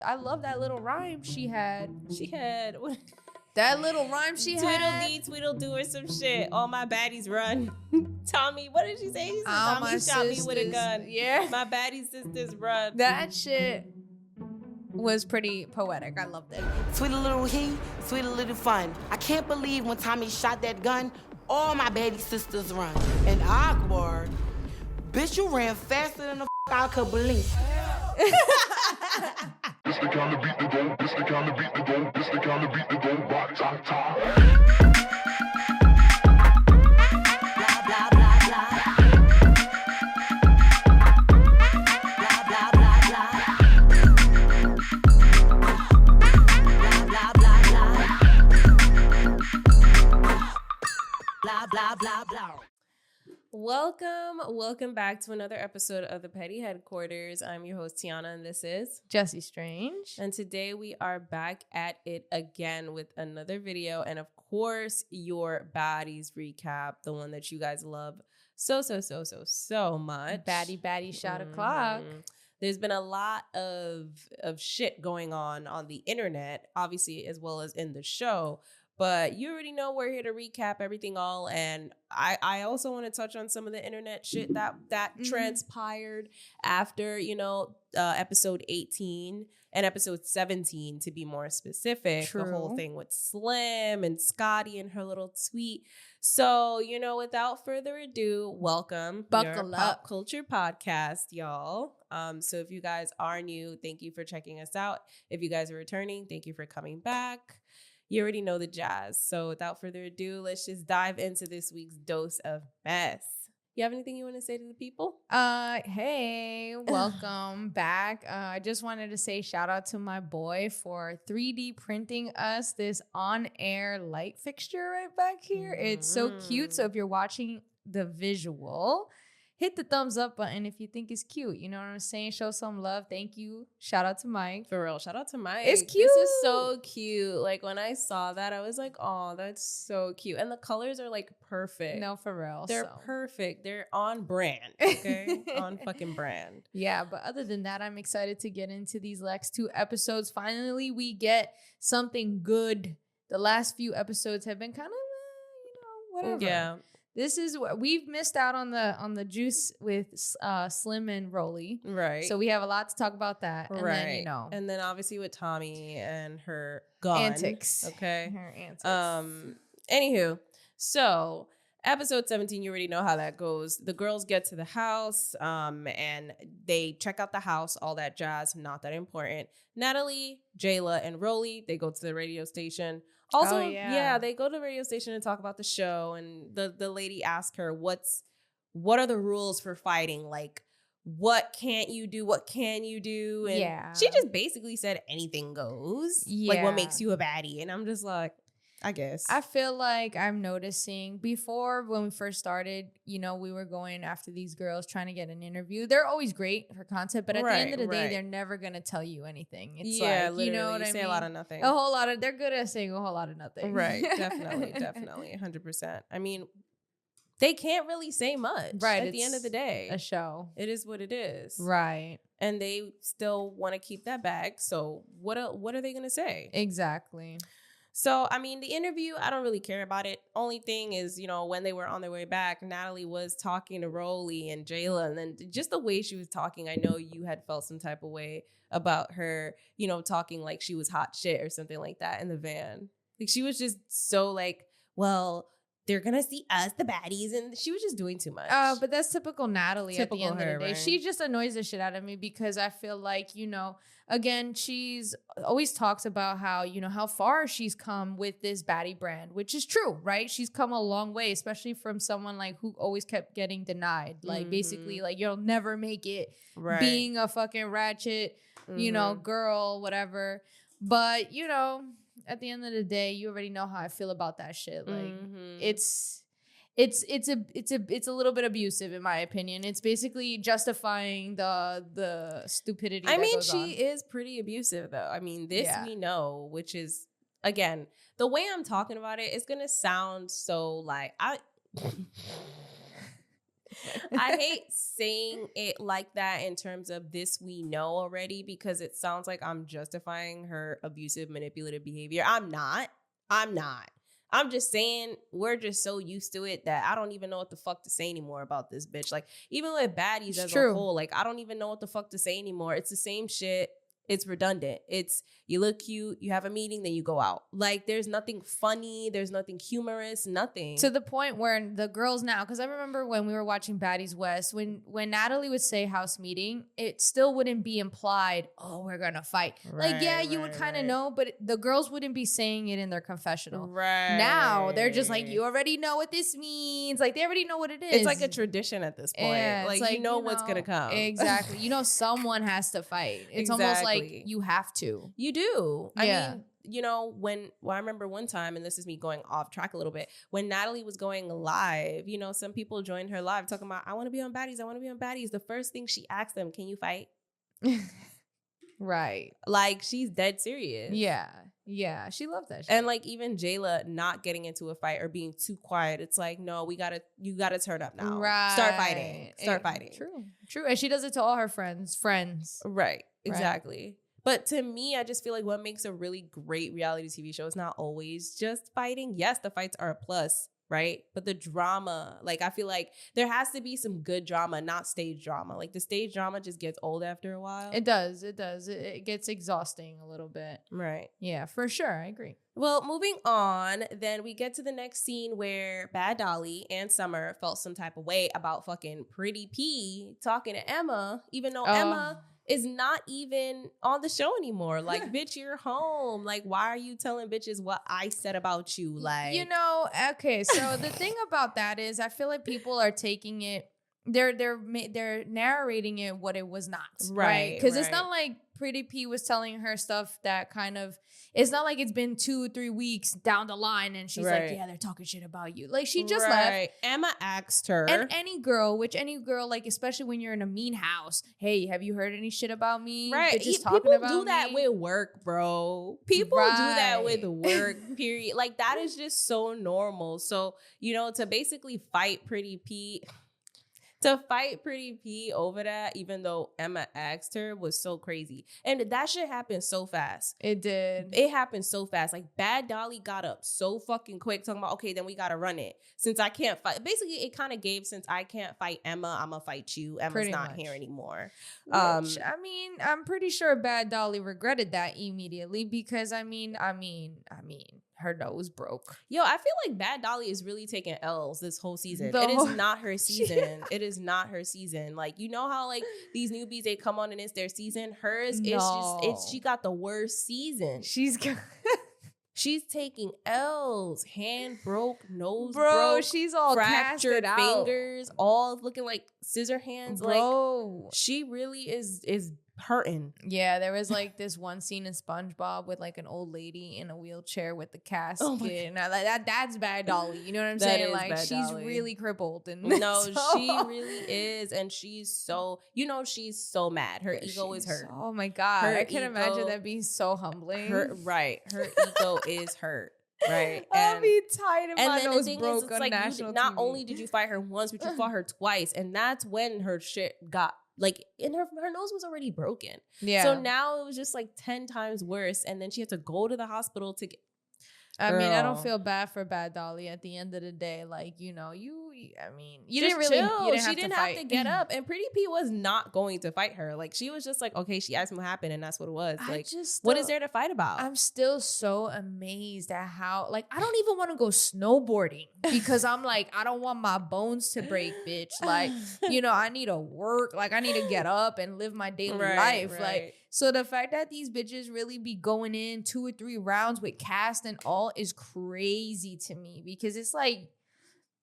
I love that little rhyme she had. What? That little rhyme she had. Tweedledee, Tweedledoo or some shit. All my baddies run. Tommy, what did she say? She said, All Tommy my shot me with a sisters, gun. yeah. My baddie sisters run. That shit was pretty poetic. I loved it. Sweet little he, sweet little fun. I can't believe when Tommy shot that gun, all my baby sisters run. And awkward. Bitch, you ran faster than the I could blink. This the kind of beat to go, this the kind of beat to go, this the kind of beat to go, rock, ta, ta. Blah, blah, blah, blah. Blah, blah, blah, blah. Blah, blah, blah, blah. Blah, blah, blah, blah. Welcome back to another episode of the Petty Headquarters. I'm your host, Tiana, and this is Jessie Strange. And today we are back at it again with another video. And of course, your Baddies recap, the one that you guys love so much. Baddie shot o'clock. There's been a lot of shit going on the internet, obviously, as well as in the show. But you already know we're here to recap everything all. And I also want to touch on some of the internet shit that transpired after, episode 18 and episode 17, to be more specific. True. The whole thing with Slim and Scotty and her little tweet. So, without further ado, welcome. Buckle your up. Pop Culture Podcast, y'all. So if you guys are new, thank you for checking us out. If you guys are returning, thank you for coming back. You already know the jazz. So without further ado, let's just dive into this week's dose of mess. You have anything you want to say to the people? Hey, welcome back. I just wanted to say shout out to my boy for 3D printing us this on-air light fixture right back here. It's so cute. So if you're watching the visual, hit the thumbs up button if you think it's cute. You know what I'm saying? Show some love. Thank you. Shout out to Mike. For real, shout out to Mike. It's cute. This is so cute. Like when I saw that, I was like, oh, that's so cute. And the colors are like perfect. No, for real. They're so. perfect. They're on brand. Okay? On fucking brand. Yeah, but other than that, I'm excited to get into these next 2 episodes. Finally, we get something good. The last few episodes have been kind of, whatever. Yeah. This is what we've missed out on the juice with Slim and Rolly. Right. So we have a lot to talk about that. And right. then, And then obviously with Tommie and her gun. antics. Okay. Her antics. Anywho, so episode 17, you already know how that goes. The girls get to the house, and they check out the house, all that jazz, not that important. Natalie, Jayla, and Rolly, they go to the radio station. Also, they go to the radio station and talk about the show, and the lady asked her, what are the rules for fighting? Like, what can't you do? What can you do? And she just basically said anything goes. Yeah. Like, what makes you a baddie? And I'm just like, I guess. I feel like I'm noticing before when we first started, we were going after these girls trying to get an interview. They're always great for content, but at the end of the day, they're never going to tell you anything. It's like, you know what I mean? Say a lot of nothing. They're good at saying a whole lot of nothing. Right. Definitely. 100%. I mean, they can't really say much. Right. At the end of the day. A show. It is what it is. Right. And they still want to keep that bag. So what are they going to say? Exactly. So, I mean, the interview, I don't really care about it. Only thing is, when they were on their way back, Natalie was talking to Rolly and Jayla. And then just the way she was talking, I know you had felt some type of way about her, talking like she was hot shit or something like that in the van. Like, she was just so like, well, they're going to see us, the baddies. And she was just doing too much. But that's typical Natalie at the end of the day. Right? She just annoys the shit out of me because I feel like, again, she's always talks about how, how far she's come with this baddie brand, which is true, right? She's come a long way, especially from someone like who always kept getting denied. Like basically like you'll never make it being a fucking ratchet, girl, whatever. But, at the end of the day, you already know how I feel about that shit. Like it's a little bit abusive in my opinion. It's basically justifying the stupidity. I mean, she is pretty abusive though. I mean, this we know, which is again, the way I'm talking about it is gonna sound so like I hate saying it like that in terms of this we know already, because it sounds like I'm justifying her abusive, manipulative behavior. I'm not. I'm just saying we're just so used to it that I don't even know what the fuck to say anymore about this bitch. Like, even with Baddies as a whole, like, I don't even know what the fuck to say anymore. It's the same shit. It's redundant. It's, you look cute, you have a meeting, then you go out. Like, there's nothing funny, there's nothing humorous, nothing. To the point where the girls now, because I remember when we were watching Baddies West, when Natalie would say house meeting, it still wouldn't be implied, oh, we're gonna fight. Right, like, yeah, you would kind of know, but the girls wouldn't be saying it in their confessional. Right. Now they're just like, you already know what this means. Like, they already know what it is. It's like a tradition at this point. Yeah, like, you know what's gonna come. Exactly. You know someone has to fight. It's almost like you have to. You do. I Yeah. mean, you know, I remember one time, and this is me going off track a little bit, when Natalie was going live, you know, some people joined her live talking about, I want to be on Baddies. I want to be on Baddies. The first thing she asked them, can you fight? Right. Like, she's dead serious. Yeah. Yeah. She loved that shit. And like, even Jayla not getting into a fight or being too quiet, it's like, no, you gotta turn up now. Right. Start fighting. Start fighting. True. And she does it to all her friends. Right. Exactly. But to me, I just feel like what makes a really great reality TV show is not always just fighting. Yes, the fights are a plus, right? But the drama, like, I feel like there has to be some good drama, not stage drama. Like, the stage drama just gets old after a while. It does. It gets exhausting a little bit. Right. Yeah, for sure. I agree. Well, moving on, then we get to the next scene where Bad Dolly and Summer felt some type of way about fucking Pretty P talking to Emma, even though Emma is not even on the show anymore. Like, bitch, you're home. Like, why are you telling bitches what I said about you? Like, you know, okay. So the thing about that is, I feel like people are taking it. They're narrating it what it was not, right? Because it's not like Pretty P was telling her stuff that kind of. It's not like it's been 2-3 weeks down the line and she's like, yeah, they're talking shit about you. Like, she just left. Emma asked her. And any girl, like, especially when you're in a mean house, hey, have you heard any shit about me? Right. People do that with work, bro. People do that with work, period. Like, that is just so normal. So, you know, to basically fight Pretty P over that, even though Emma asked her, was so crazy. And that shit happened so fast. It did. It happened so fast. Like, Bad Dolly got up so fucking quick talking about, okay, then we got to run it. Since I can't fight. Basically, it kind of gave, since I can't fight Emma, I'm going to fight you. Emma's not here anymore. Which, I mean, I'm pretty sure Bad Dolly regretted that immediately because, I mean, her nose broke. Yo, I feel like Bad Dolly is really taking L's this whole season. It is not her season. It is not her season. Like, you know how, like, these newbies, they come on and it's their season? Hers, she got the worst season. She's taking L's. Hand broke, nose broke. She's all fractured casted fingers, all looking like scissor hands. Bro. Like, she really is hurting. Yeah, there was like this one scene in SpongeBob with like an old lady in a wheelchair with the casket. Oh and that's Bad Dolly. You know what I'm saying? Like, she's Dolly. really crippled. And no, she really is. And she's so mad. Her ego is hurt. Oh my God. I can imagine that being so humbling. Her ego is hurt. Right. I'll be tired of my nose the thing broke is, on like, national not TV. only did you fight her once, but you fought her twice. And that's when her shit got, like, and her nose was already broken. Yeah. So now it was just like 10 times worse. And then she had to go to the hospital to get. I mean, I don't feel bad for Bad Dolly at the end of the day. Like, you know, you didn't really chill. She didn't have to get up. And Pretty P was not going to fight her. Like, she was just like, okay, she asked me what happened, and that's what it was. Like, what is there to fight about? I'm still so amazed at how, like, I don't even want to go snowboarding because I'm like, I don't want my bones to break, bitch. Like, you know, I need to work. Like, I need to get up and live my daily life. Right. Like, so the fact that these bitches really be going in 2 or 3 rounds with cast and all is crazy to me because it's like,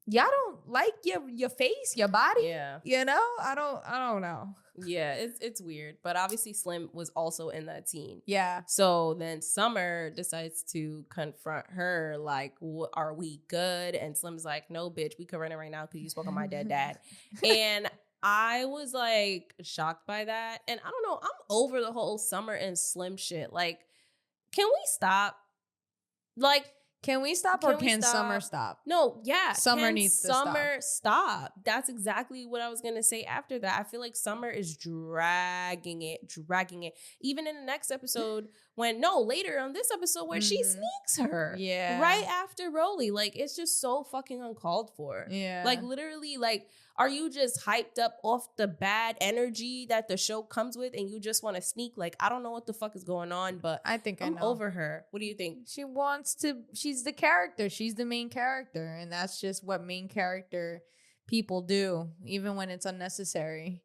y'all don't like your face, your body. Yeah. You know? I don't know. Yeah, it's weird. But obviously Slim was also in that scene. Yeah. So then Summer decides to confront her like, are we good? And Slim's like, no, bitch, we could run it right now because you spoke on my dead dad. And I was like shocked by that. And I don't know, I'm over the whole Summer and Slim shit. Like, can we stop? Like, Can we stop or can Summer stop? No, yeah. Summer needs to stop. That's exactly what I was going to say after that. I feel like Summer is dragging it. Even in the next episode later on this episode where she sneaks her. Yeah. Right after Rolly. Like, it's just so fucking uncalled for. Yeah. Like, literally, like, are you just hyped up off the bad energy that the show comes with and you just want to sneak? Like, I don't know what the fuck is going on, but I think I'm know. over her. What do you think? She's the character. She's the main character. And that's just what main character people do, even when it's unnecessary.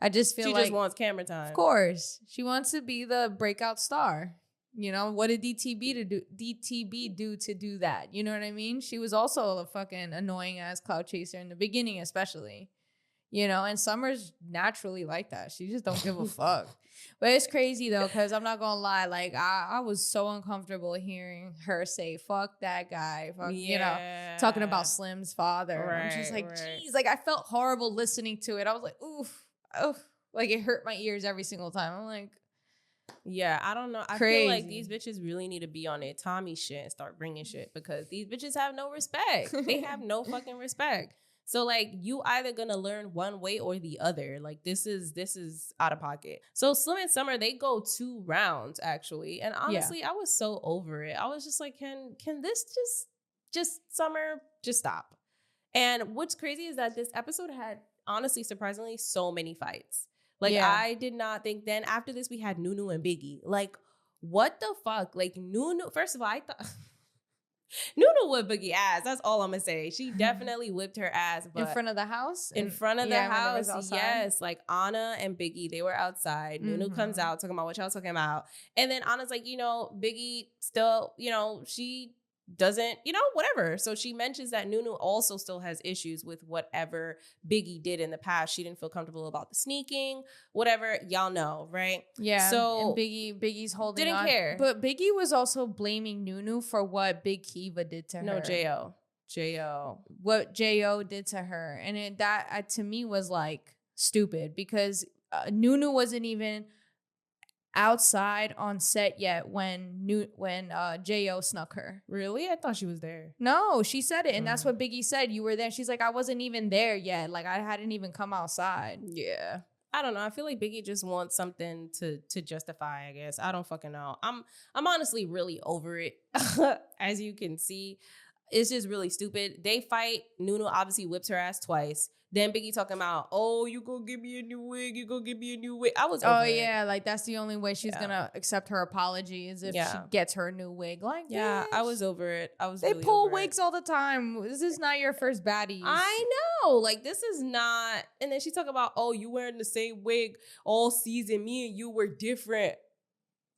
I just feel she just wants camera time. Of course. She wants to be the breakout star. You know, what did DTB do to do that? You know what I mean? She was also a fucking annoying ass cloud chaser in the beginning, especially. You know, and Summer's naturally like that. She just don't give a fuck. But it's crazy though, because I'm not gonna lie, like I was so uncomfortable hearing her say, fuck that guy. Fuck, you know, talking about Slim's father. Right, I'm just like, geez, like I felt horrible listening to it. I was like, oof, like it hurt my ears every single time. I'm like, yeah, I don't know. I feel like these bitches really need to be on their Tommie shit and start bringing shit because these bitches have no respect. They have no fucking respect. So like you either gonna learn one way or the other. Like this is out of pocket. So Slim and Summer, they go 2 rounds actually. And honestly, I was so over it. I was just like, can this just Summer just stop? And what's crazy is that this episode had honestly, surprisingly, so many fights. Like, I did not think then after this, we had Noo-noo and Biggie. Like, what the fuck? Like, Noo-noo, first of all, I thought Noo-noo whipped Biggie ass. That's all I'm going to say. She definitely whipped her ass. But in front of the house? In front of the house, yes. Like, Anna and Biggie, they were outside. Noo-noo comes out talking about what y'all talking about. And then Anna's like, you know, Biggie still, you know, she doesn't, you know, whatever. So she mentions that Noo-noo also still has issues with whatever Biggie did in the past. She didn't feel comfortable about the sneaking, whatever. Y'all know, right? Yeah. So and Biggie's holding didn't on. care. But Biggie was also blaming Noo-noo for what Big Kiva did to her. No, J.O. What J.O. did to her. And that to me was like stupid because Noo-noo wasn't even outside on set yet when J.O. snuck her. Really? I thought she was there. No, she said it. And that's what Biggie said. You were there. She's like, I wasn't even there yet. Like, I hadn't even come outside. Yeah. I don't know. I feel like Biggie just wants something to justify, I guess. I don't fucking know. I'm honestly really over it. As you can see, it's just really stupid. They fight. Noo-noo obviously whips her ass twice. Then Biggie talking about, oh, you gonna give me a new wig. You gonna give me a new wig. I was over it. Like that's the only way she's gonna accept her apology is if she gets her new wig. Like, yeah, I was over it. They really pull wigs all the time. This is not your first Baddies. I know. Like, this is not. And then she talk about, oh, you wearing the same wig all season. Me and you were different.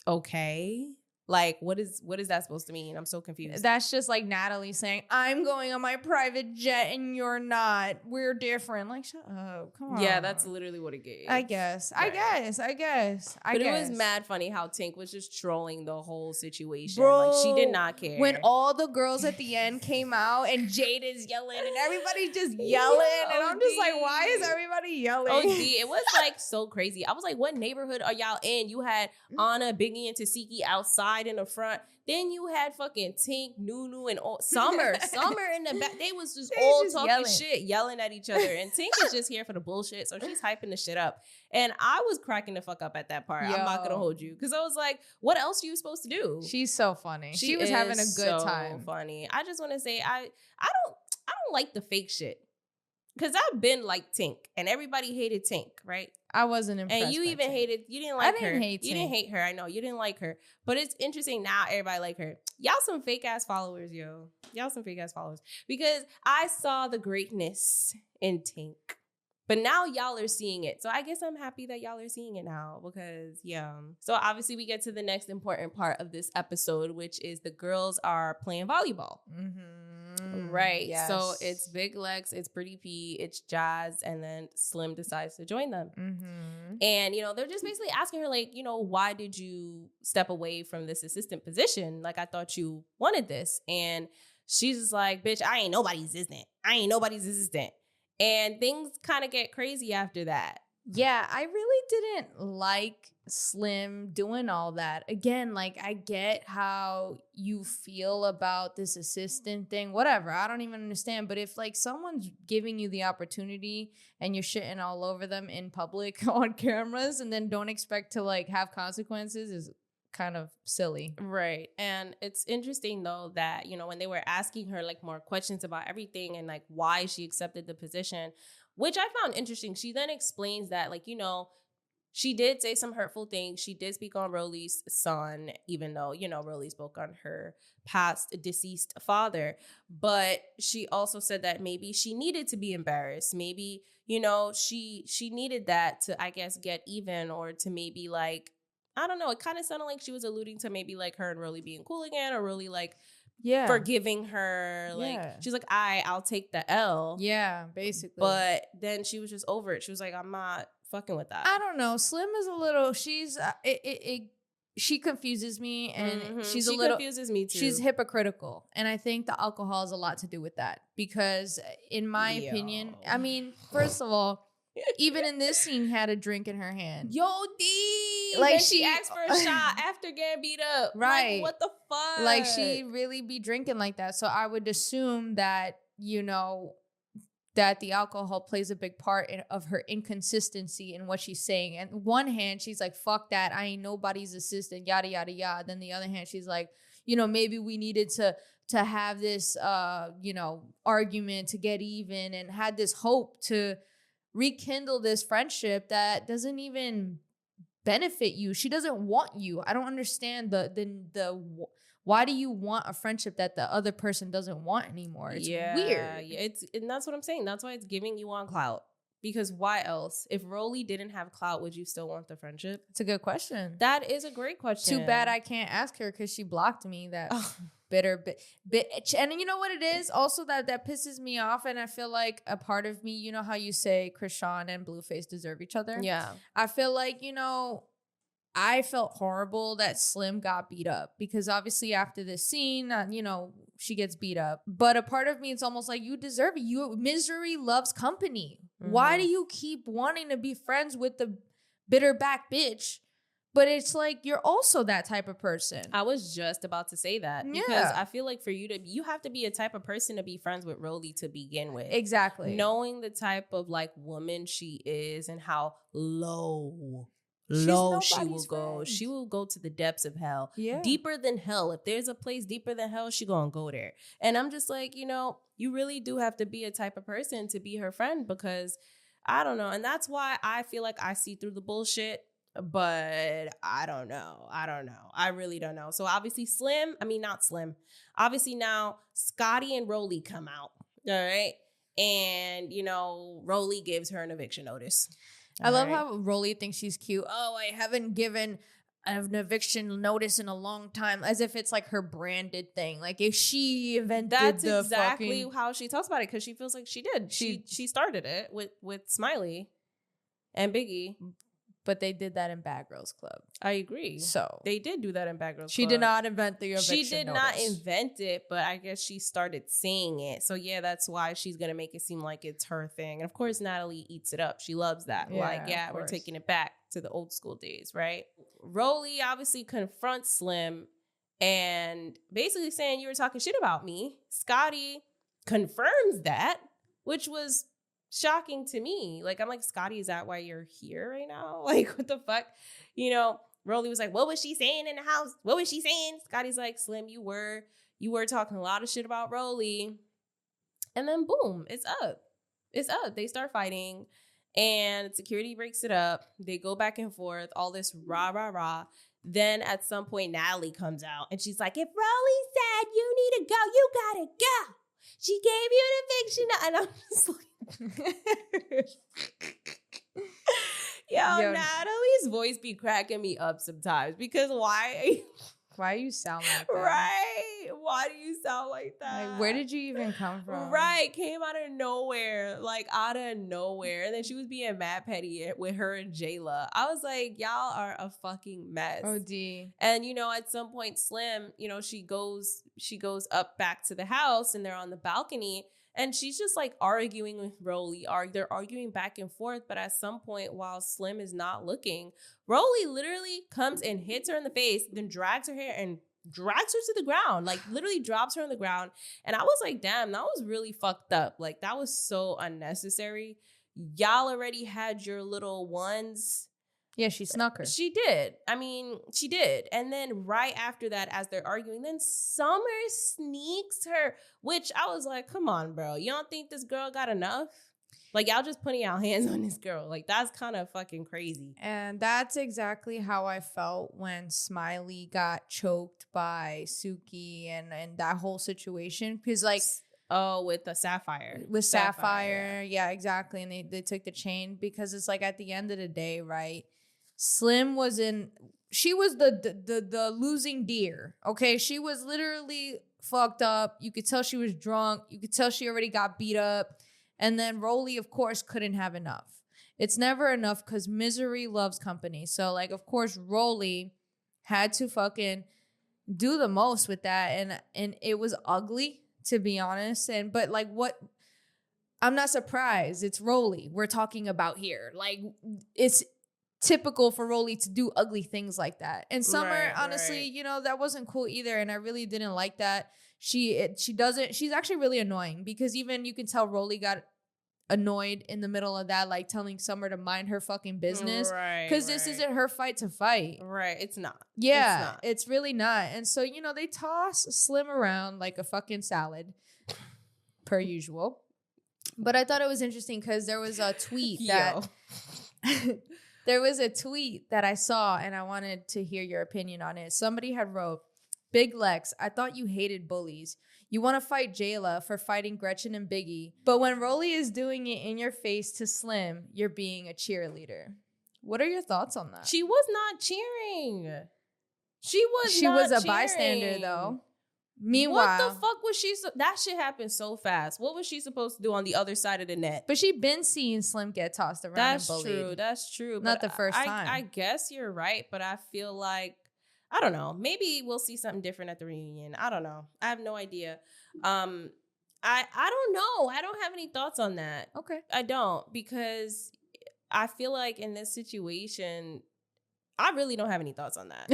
Okay. Like, what is that supposed to mean? I'm so confused. That's just like Natalie saying, I'm going on my private jet and you're not. We're different. Like, shut up. Come on. Yeah, that's literally what it gave. I guess. Right. I guess. But it was mad funny how Tink was just trolling the whole situation. Bro, like, she did not care. When all the girls at the end came out and Jade is yelling and everybody's just yelling. And I'm just like, why is everybody yelling? OD. It was like so crazy. I was like, what neighborhood are y'all in? You had Anna, Biggie, and Tasiki outside in the front. Then you had fucking Tink, Noo-noo, and Summer in the back. They was just all just talking shit, yelling at each other. And Tink is just here for the bullshit. So she's hyping the shit up. And I was cracking the fuck up at that part. I'm not going to hold you. Because I was like, what else are you supposed to do? She's so funny. She was having a good time. Funny. I just want to say, I don't like the fake shit. Because I've been like Tink. And everybody hated Tink, right? I wasn't impressed. And you even hated, you didn't like her. You didn't hate her. I know you didn't like her. But it's interesting now everybody like her. Y'all some fake ass followers, yo. Y'all some fake ass followers. Because I saw the greatness in Tink. But now y'all are seeing it. So I guess I'm happy that y'all are seeing it now because, yeah. So obviously we get to the next important part of this episode, which is the girls are playing volleyball. Mm-hmm. Right. Yes. So it's Big Lex, it's Pretty P, it's Jazz, and then Slim decides to join them. Mm-hmm. And, you know, they're just basically asking her, like, you know, why did you step away from this assistant position? Like, I thought you wanted this. And she's just like, bitch, I ain't nobody's assistant. And things kind of get crazy after that. Yeah, I really didn't like Slim doing all that. Again, like, I get how you feel about this assistant thing, whatever. I don't even understand. But if, like, someone's giving you the opportunity and you're shitting all over them in public on cameras and then don't expect to, like, have consequences is kind of silly. Right. And it's interesting though that, you know, when they were asking her like more questions about everything and like why she accepted the position, which I found interesting, she then explains that, like, you know, she did say some hurtful things. She did speak on Rolly's son, even though, you know, Rolly spoke on her past deceased father. But she also said that maybe she needed to be embarrassed. Maybe, you know, she needed that to, I guess, get even, or to maybe like, I don't know. It kind of sounded like she was alluding to maybe like her and Rolly being cool again, or Rolly like forgiving her. Like, she's like, I'll take the L. Yeah, basically. But then she was just over it. She was like, I'm not fucking with that. I don't know. Slim is a little, she confuses me, and she confuses me too. She's hypocritical. And I think the alcohol has a lot to do with that, because in my opinion, I mean, first of all, even in this scene, had a drink in her hand. Yo, D. Like, she asked for a shot after getting beat up. Right. Like, what the fuck? Like, she really be drinking like that. So I would assume that, you know, that the alcohol plays a big part of her inconsistency in what she's saying. And one hand, she's like, fuck that, I ain't nobody's assistant, yada, yada, yada. Then the other hand, she's like, you know, maybe we needed to have this, you know, argument to get even, and had this hope to rekindle this friendship that doesn't even benefit you. She doesn't want you. I don't understand the why do you want a friendship that the other person doesn't want anymore? It's weird. Yeah, and that's what I'm saying. That's why it's giving you on clout. Because why else? If Rolly didn't have clout, would you still want the friendship? It's a good question. That is a great question. Too bad I can't ask her because she blocked me. That bitter bitch. And you know what it is? Also, that pisses me off. And I feel like a part of me, you know how you say Krishan and Blueface deserve each other? Yeah. I feel like, you know, I felt horrible that Slim got beat up, because obviously after this scene, you know, she gets beat up. But a part of me, it's almost like, you deserve it. Misery loves company. Mm-hmm. Why do you keep wanting to be friends with the bitter back bitch? But it's like, you're also that type of person. I was just about to say that. Because I feel like for you have to be a type of person to be friends with Rolly to begin with. Exactly. Knowing the type of like woman she is and how low she will go. She will go to the depths of hell. Yeah. Deeper than hell. If there's a place deeper than hell, she gonna go there. And I'm just like, you know, you really do have to be a type of person to be her friend, because I don't know. And that's why I feel like I see through the bullshit. But I don't know. I really don't know. So obviously not Slim. Obviously now Scotty and Rolly come out. All right. And, you know, Rolly gives her an eviction notice. I love how Rolly thinks she's cute. Oh, I haven't given an eviction notice in a long time, as if it's like her branded thing. Like, if she invented that's exactly how she talks about it, because she feels like she did. She started it with Smiley and Biggie. But they did that in Bad Girls Club. I agree. So they did do that in Bad Girls Club. She did not invent the eviction She did notice. not invent it, but I guess she started saying it. So yeah, that's why she's going to make it seem like it's her thing. And of course, Natalie eats it up. She loves that. Yeah, we're taking it back to the old school days, right? Rolly obviously confronts Slim and basically saying, you were talking shit about me. Scotty confirms that, which was shocking to me. Like, I'm like, Scotty, is that why you're here right now? Like, what the fuck? You know, Rolly was like, what was she saying in the house? What was she saying? Scotty's like, Slim, you were talking a lot of shit about Rolly. And then boom, it's up. They start fighting and security breaks it up. They go back and forth, all this rah, rah, rah. Then at some point, Natalie comes out and she's like, if Rolly said you need to go, you gotta go. She gave you an eviction. And I'm just like, Yo, Natalie's voice be cracking me up sometimes, because why do you sound like that? Right. Why do you sound like that? Like, where did you even come from? Right. Came out of nowhere. Like, out of nowhere. And then she was being mad petty with her and Jayla. I was like, y'all are a fucking mess. OD. And, you know, at some point, Slim, you know, she goes up back to the house and they're on the balcony. And she's just like arguing with Rolly. They're arguing back and forth. But at some point, while Slim is not looking, Rolly literally comes and hits her in the face, then drags her hair and drags her to the ground, like literally drops her on the ground. And I was like, damn, that was really fucked up. Like, that was so unnecessary. Y'all already had your little ones. Yeah, she snuck her. She did. I mean, she did. And then right after that, as they're arguing, then Summer sneaks her, which I was like, come on, bro. You don't think this girl got enough? Like, y'all just putting y'all hands on this girl. Like, that's kind of fucking crazy. And that's exactly how I felt when Smiley got choked by Suki and that whole situation. Because, like... Oh, with the Sapphire. With Sapphire. Yeah, exactly. And they took the chain because it's like at the end of the day, right? Slim was she was the losing deer. Okay. She was literally fucked up. You could tell she was drunk. You could tell she already got beat up. And then Rolly, of course, couldn't have enough. It's never enough because misery loves company. So, like, of course, Rolly had to fucking do the most with that. And it was ugly, to be honest. But like, I'm not surprised. It's Rolly we're talking about here. Like, it's typical for Rolly to do ugly things like that. And Summer, honestly, you know, that wasn't cool either. And I really didn't like that. She's actually really annoying because even you can tell Rolly got annoyed in the middle of that, like telling Summer to mind her fucking business. Because this isn't her fight to fight. Right. It's not. Yeah, it's really not. And so, you know, they toss Slim around like a fucking salad per usual. But I thought it was interesting because there was a tweet that... There was a tweet that I saw and I wanted to hear your opinion on it. Somebody had wrote, Big Lex, I thought you hated bullies. You want to fight Jayla for fighting Gretchen and Biggie. But when Rolly is doing it in your face to Slim, you're being a cheerleader. What are your thoughts on that? She was not cheering. She was a bystander though. Meanwhile, what the fuck was she? That shit happened so fast. What was she supposed to do on the other side of the net? But she been seeing Slim get tossed around. That's and bullied. true. That's true. Not the first time. I guess you're right, but I feel like I don't know. Maybe we'll see something different at the reunion. I don't know. I have no idea. I don't know. I don't have any thoughts on that. Okay, I don't because I feel like in this situation, I really don't have any thoughts on that.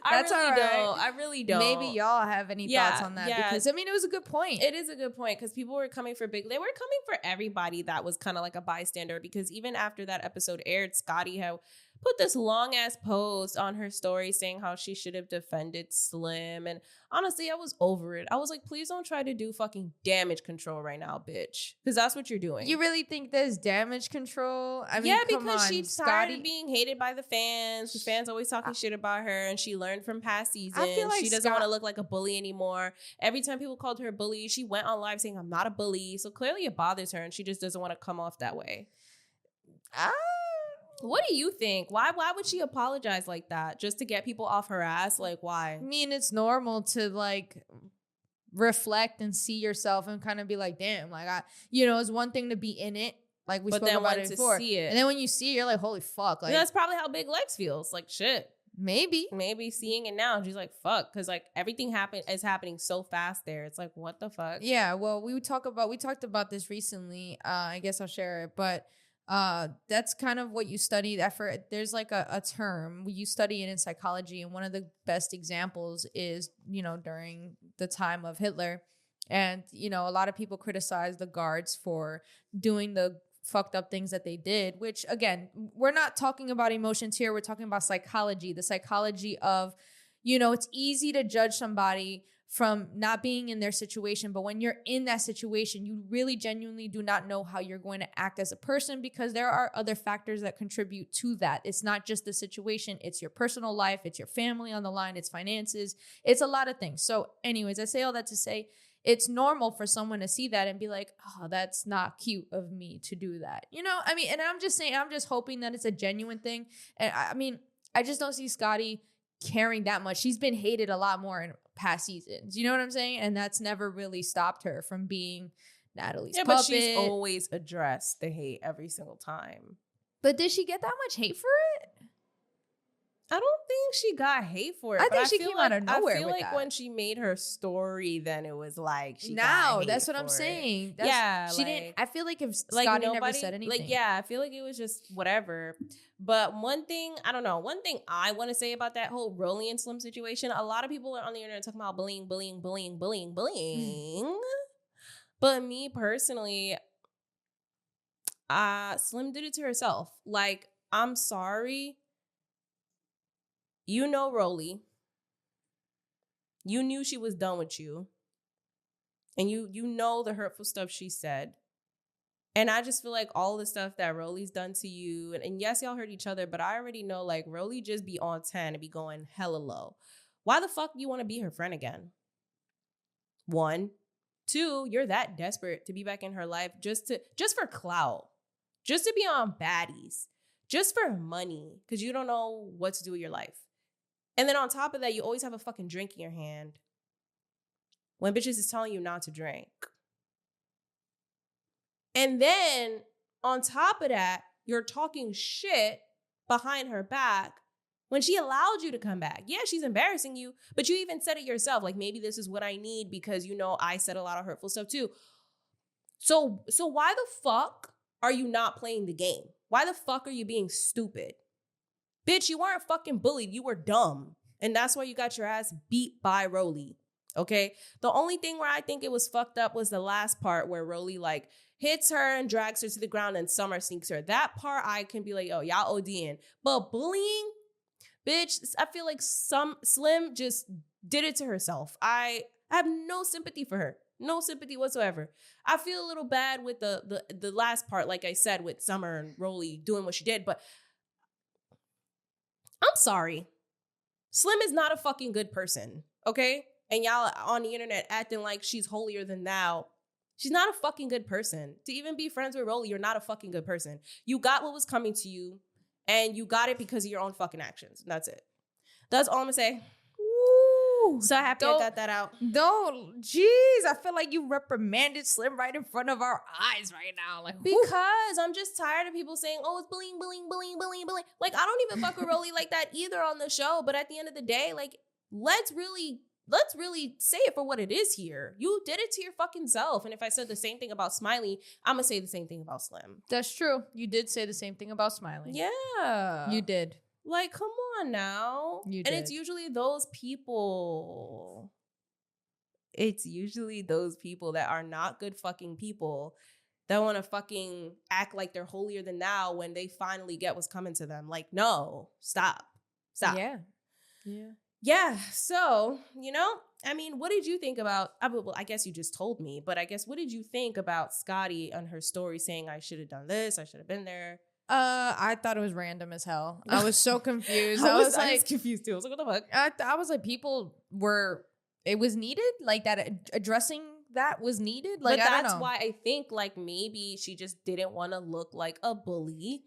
I really don't. Maybe y'all have any thoughts on that because I mean it was a good point. It is a good point because people were coming for Big. They were coming for everybody that was kind of like a bystander because even after that episode aired, Scotty had put this long ass post on her story saying how she should have defended Slim. And honestly, I was over it. I was like, please don't try to do fucking damage control right now, bitch. Because that's what you're doing. You really think there's damage control? I mean, yeah, because she's tired of being hated by the fans. The fans always talking shit about her, and she learned from past seasons. I feel like she doesn't want to look like a bully anymore. Every time people called her a bully, she went on live saying, I'm not a bully. So clearly it bothers her, and she just doesn't want to come off that way. What do you think? Why would she apologize like that? Just to get people off her ass? Like, why? I mean, it's normal to like reflect and see yourself and kind of be like, damn, like it's one thing to be in it. Like we spoke about it before. See it. And then when you see it, you're like, holy fuck. Like, that's probably how Big Lex feels. Like shit. Maybe seeing it now, she's like, fuck. Cause like everything is happening so fast there. It's like, what the fuck? Yeah, well, we talked about this recently. I guess I'll share it, but that's kind of what you studied effort. There's like a term you study it in psychology, and one of the best examples is during the time of Hitler, and a lot of people criticize the guards for doing the fucked up things that they did, which again, we're not talking about emotions here, we're talking about psychology, the psychology of it's easy to judge somebody from not being in their situation. But when you're in that situation, you really genuinely do not know how you're going to act as a person because there are other factors that contribute to that. It's not just the situation. It's your personal life. It's your family on the line. It's finances. It's a lot of things. So anyways, I say all that to say it's normal for someone to see that and be like, oh, that's not cute of me to do that. I mean, and I'm just saying, I'm just hoping that it's a genuine thing. And I mean, I just don't see Scotty caring that much. She's been hated a lot more in past seasons. You know what I'm saying? And that's never really stopped her from being Natalie's puppet. But she's always addressed the hate every single time. But did she get that much hate for it? I don't think she got hate for it. I but think she feel came like, out of nowhere I feel with like that. when she made her story, then it was like she got Now hate that's what for I'm it. saying. Yeah, she didn't. I feel like if like Scotty nobody never said anything, like I feel like it was just whatever. But one thing I want to say about that whole Rolly and Slim situation, a lot of people are on the internet talking about bullying. But me personally, Slim did it to herself. Like, I'm sorry. You know Rolly. You knew she was done with you. And you know the hurtful stuff she said. And I just feel like all the stuff that Rolly's done to you, and yes, y'all hurt each other, but I already know like Rolly just be on 10 and be going hella low. Why the fuck do you want to be her friend again? 1. 2, you're that desperate to be back in her life just for clout, just to be on Baddies, just for money, because you don't know what to do with your life. And then on top of that, you always have a fucking drink in your hand when bitches is telling you not to drink. And then on top of that, you're talking shit behind her back when she allowed you to come back. Yeah, she's embarrassing you, but you even said it yourself. Like, maybe this is what I need because, you know, I said a lot of hurtful stuff too. So why the fuck are you not playing the game? Why the fuck are you being stupid? Bitch, you weren't fucking bullied. You were dumb. And that's why you got your ass beat by Rolly. Okay? The only thing where I think it was fucked up was the last part where Rolly like hits her and drags her to the ground and Summer sneaks her. That part I can be like, oh, y'all ODing. But bullying, bitch, I feel like Slim just did it to herself. I have no sympathy for her. No sympathy whatsoever. I feel a little bad with the last part, like I said, with Summer and Rolly doing what she did, but I'm sorry. Slim is not a fucking good person, okay? And y'all on the internet acting like she's holier than thou. She's not a fucking good person. To even be friends with Rolly, you're not a fucking good person. You got what was coming to you, and you got it because of your own fucking actions. That's it. That's all I'm gonna say. Woo. So happy I got that out. Jeez, I feel like you reprimanded Slim right in front of our eyes right now. Like, because I'm just tired of people saying, oh, it's bullying. Like, I don't even fuck with Rolly like that either on the show. But at the end of the day, like, let's really say it for what it is here. You did it to your fucking self. And if I said the same thing about Smiley, I'm gonna say the same thing about Slim. That's true. You did say the same thing about Smiley. Yeah. You did. Like, come on now. You and did. it's usually those people. It's usually those people that are not good fucking people that want to fucking act like they're holier than thou when they finally get what's coming to them. Like, no, stop. Yeah. Yeah. So, you know, I mean, what did you think about, well, I guess you just told me, but I guess what did you think about Scotty on her story saying, I should have done this, I should have been there? I thought it was random as hell. I was so confused. I was confused too. I was like, what the fuck? I was like, it was needed? Like that addressing that was needed? Like, but I don't that's know. why I think like maybe she just didn't want to look like a bully.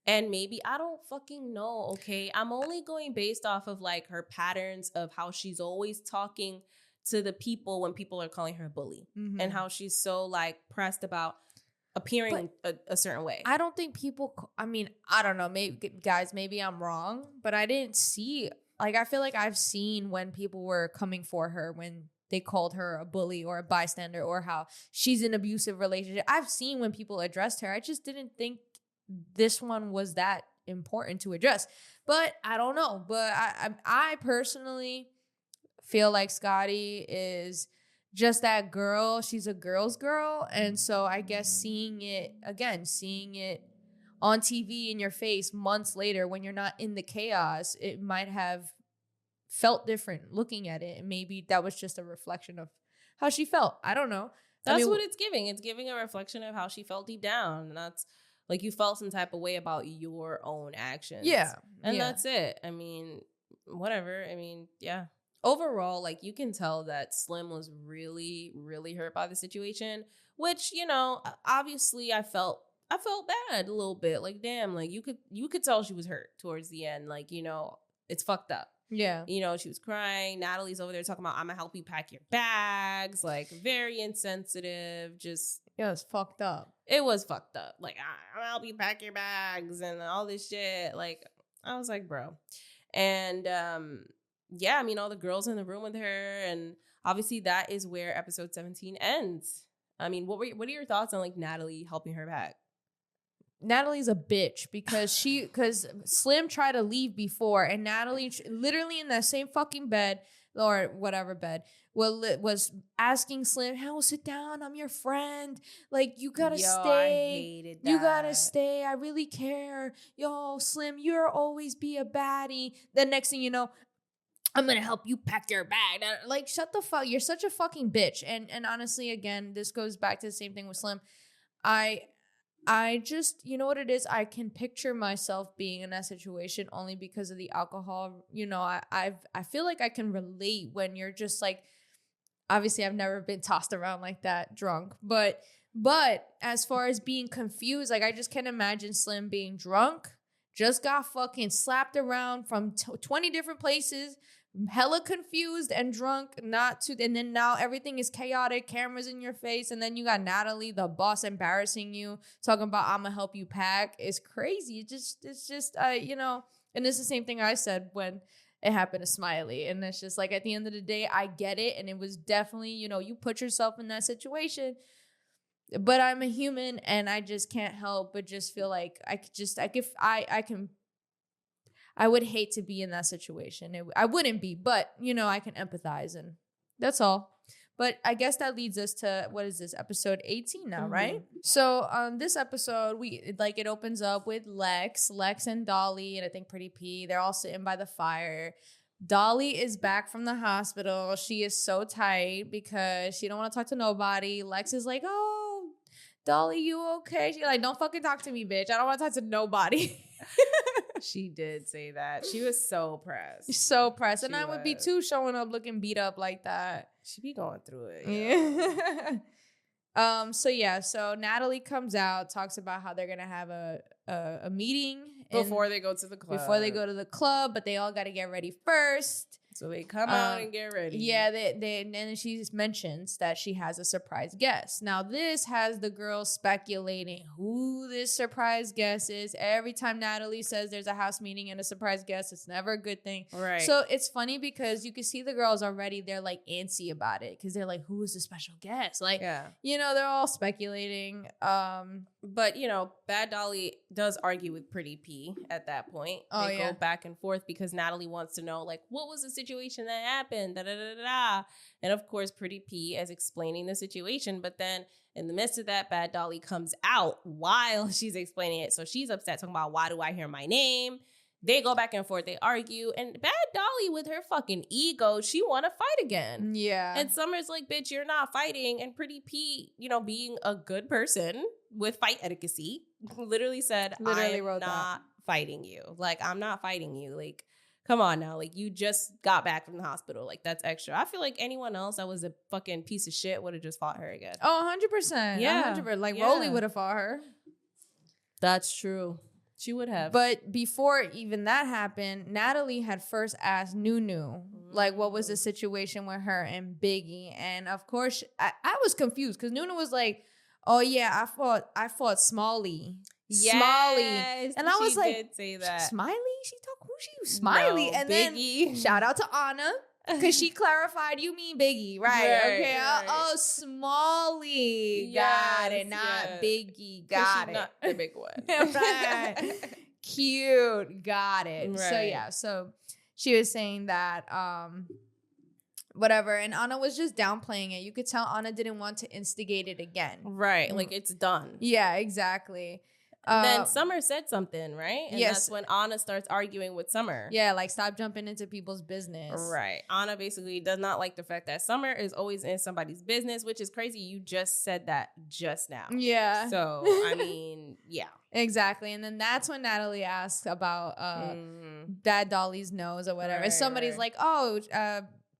And maybe, I don't fucking know, okay? I'm only going based off of like her patterns of how she's always talking to the people when people are calling her a bully. Mm-hmm. And how she's so like pressed about appearing a certain way. I don't think people, I mean, I don't know, maybe I'm wrong, but I didn't see, like, I feel like I've seen when people were coming for her, when they called her a bully or a bystander or how she's in an abusive relationship. I've seen when people addressed her. I just didn't think this one was that important to address. But I don't know. But I personally feel like Scotty is just that girl. She's a girl's girl. And so I guess seeing it on TV in your face months later when you're not in the chaos, it might have felt different looking at it. And maybe that was just a reflection of how she felt. I don't know. That's what it's giving. It's giving a reflection of how she felt deep down. And that's like you felt some type of way about your own actions. Yeah. And that's it. I mean, whatever. I mean, yeah. Overall, like you can tell that Slim was really, really hurt by the situation, which, you know, obviously I felt bad a little bit. Like, damn, like you could tell she was hurt towards the end. Like, you know, it's fucked up. Yeah. You know, she was crying. Natalie's over there talking about, I'm gonna help you pack your bags. Like, very insensitive. Just. Yeah, it's fucked up. It was fucked up. Like, I'm gonna help you pack your bags and all this shit. Like, I was like, bro. And yeah, I mean, all the girls in the room with her, and obviously that is where episode 17 ends. I mean, what are your thoughts on like Natalie helping her back? Natalie's a bitch because Slim tried to leave before, and Natalie literally in that same fucking bed or whatever bed was asking Slim, "Hell, sit down. I'm your friend. Like, you gotta stay. I hated that. You gotta stay. I really care. Yo, Slim, you'll always be a baddie." The next thing you know, I'm gonna help you pack your bag. Like, shut the fuck. You're such a fucking bitch. And honestly, again, this goes back to the same thing with Slim. I just, you know what it is? I can picture myself being in that situation only because of the alcohol. You know, I feel like I can relate when you're just like, obviously I've never been tossed around like that drunk, but as far as being confused, like I just can't imagine Slim being drunk, just got fucking slapped around from 20 different places, hella confused and drunk, and then now everything is chaotic, cameras in your face, and then you got Natalie, the boss, embarrassing you, talking about I'm gonna help you pack. It's crazy. It's just you know, and it's the same thing I said when it happened to Smiley, and it's just like at the end of the day, I get it, and it was definitely, you know, you put yourself in that situation. But I'm a human, and I just can't help but just feel like I would hate to be in that situation. I wouldn't be, but, you know, I can empathize, and that's all. But I guess that leads us to, what is this, episode 18 now, right? So on this episode, it opens up with Lex and Dolly, and I think Pretty P. They're all sitting by the fire. Dolly is back from the hospital. She is so tight because she don't want to talk to nobody. Lex is like, "Oh, Dolly, you okay?" She's like, "Don't fucking talk to me, bitch. I don't want to talk to nobody." She did say that. She was so pressed. So pressed. And I would be too, showing up looking beat up like that. She be going through it. Yeah. So Natalie comes out, talks about how they're gonna have a meeting before they go to the club. But they all gotta get ready first. So they come out and get ready. Yeah, and then she mentions that she has a surprise guest. Now, this has the girls speculating who this surprise guest is. Every time Natalie says there's a house meeting and a surprise guest, it's never a good thing. Right. So it's funny because you can see the girls already, they're like antsy about it because they're like, who is the special guest? Like, you know, they're all speculating. But, you know, Bad Dolly does argue with Pretty P at that point. They go back and forth because Natalie wants to know, like, what was the situation that happened? And of course, Pretty P is explaining the situation. But then in the midst of that, Bad Dolly comes out while she's explaining it. So she's upset, talking about, why do I hear my name? They go back and forth. They argue. And Bad Dolly, with her fucking ego, she want to fight again. Yeah. And Summer's like, bitch, you're not fighting. And Pretty P, you know, being a good person with fight etiquette, literally said, I'm not fighting you. Like, I'm not fighting you. Like, come on now. Like, you just got back from the hospital. Like, that's extra. I feel like anyone else that was a fucking piece of shit would have just fought her again. Oh, 100%. Yeah. 100%. Like, Rolly would have fought her. That's true. She would have. But before even that happened, Natalie had first asked Noo-noo, like, what was the situation with her and Biggie? And of course, I was confused because Noo-noo was like, oh yeah, I fought Smalley. Yes, Smiley. And I was like, did say that. Smiley? Who she? Smiley. No, and Biggie. Then shout out to Anna. Because she clarified, you mean Biggie, right? Okay. Right. Oh, Smalley. Got it. Not Biggie. Got it. Not the big one. Right. Cute. Got it. Right. So, yeah. So, she was saying that, whatever. And Anna was just downplaying it. You could tell Anna didn't want to instigate it again. Right. Like, it's done. Yeah, exactly. Then Summer said something, right? And yes. That's when Anna starts arguing with Summer. Yeah, like, stop jumping into people's business. Right. Anna basically does not like the fact that Summer is always in somebody's business, which is crazy. You just said that just now. Yeah. So, I mean, yeah. Exactly. And then that's when Natalie asks about Bad Dolly's nose or whatever. Right, somebody's like, oh,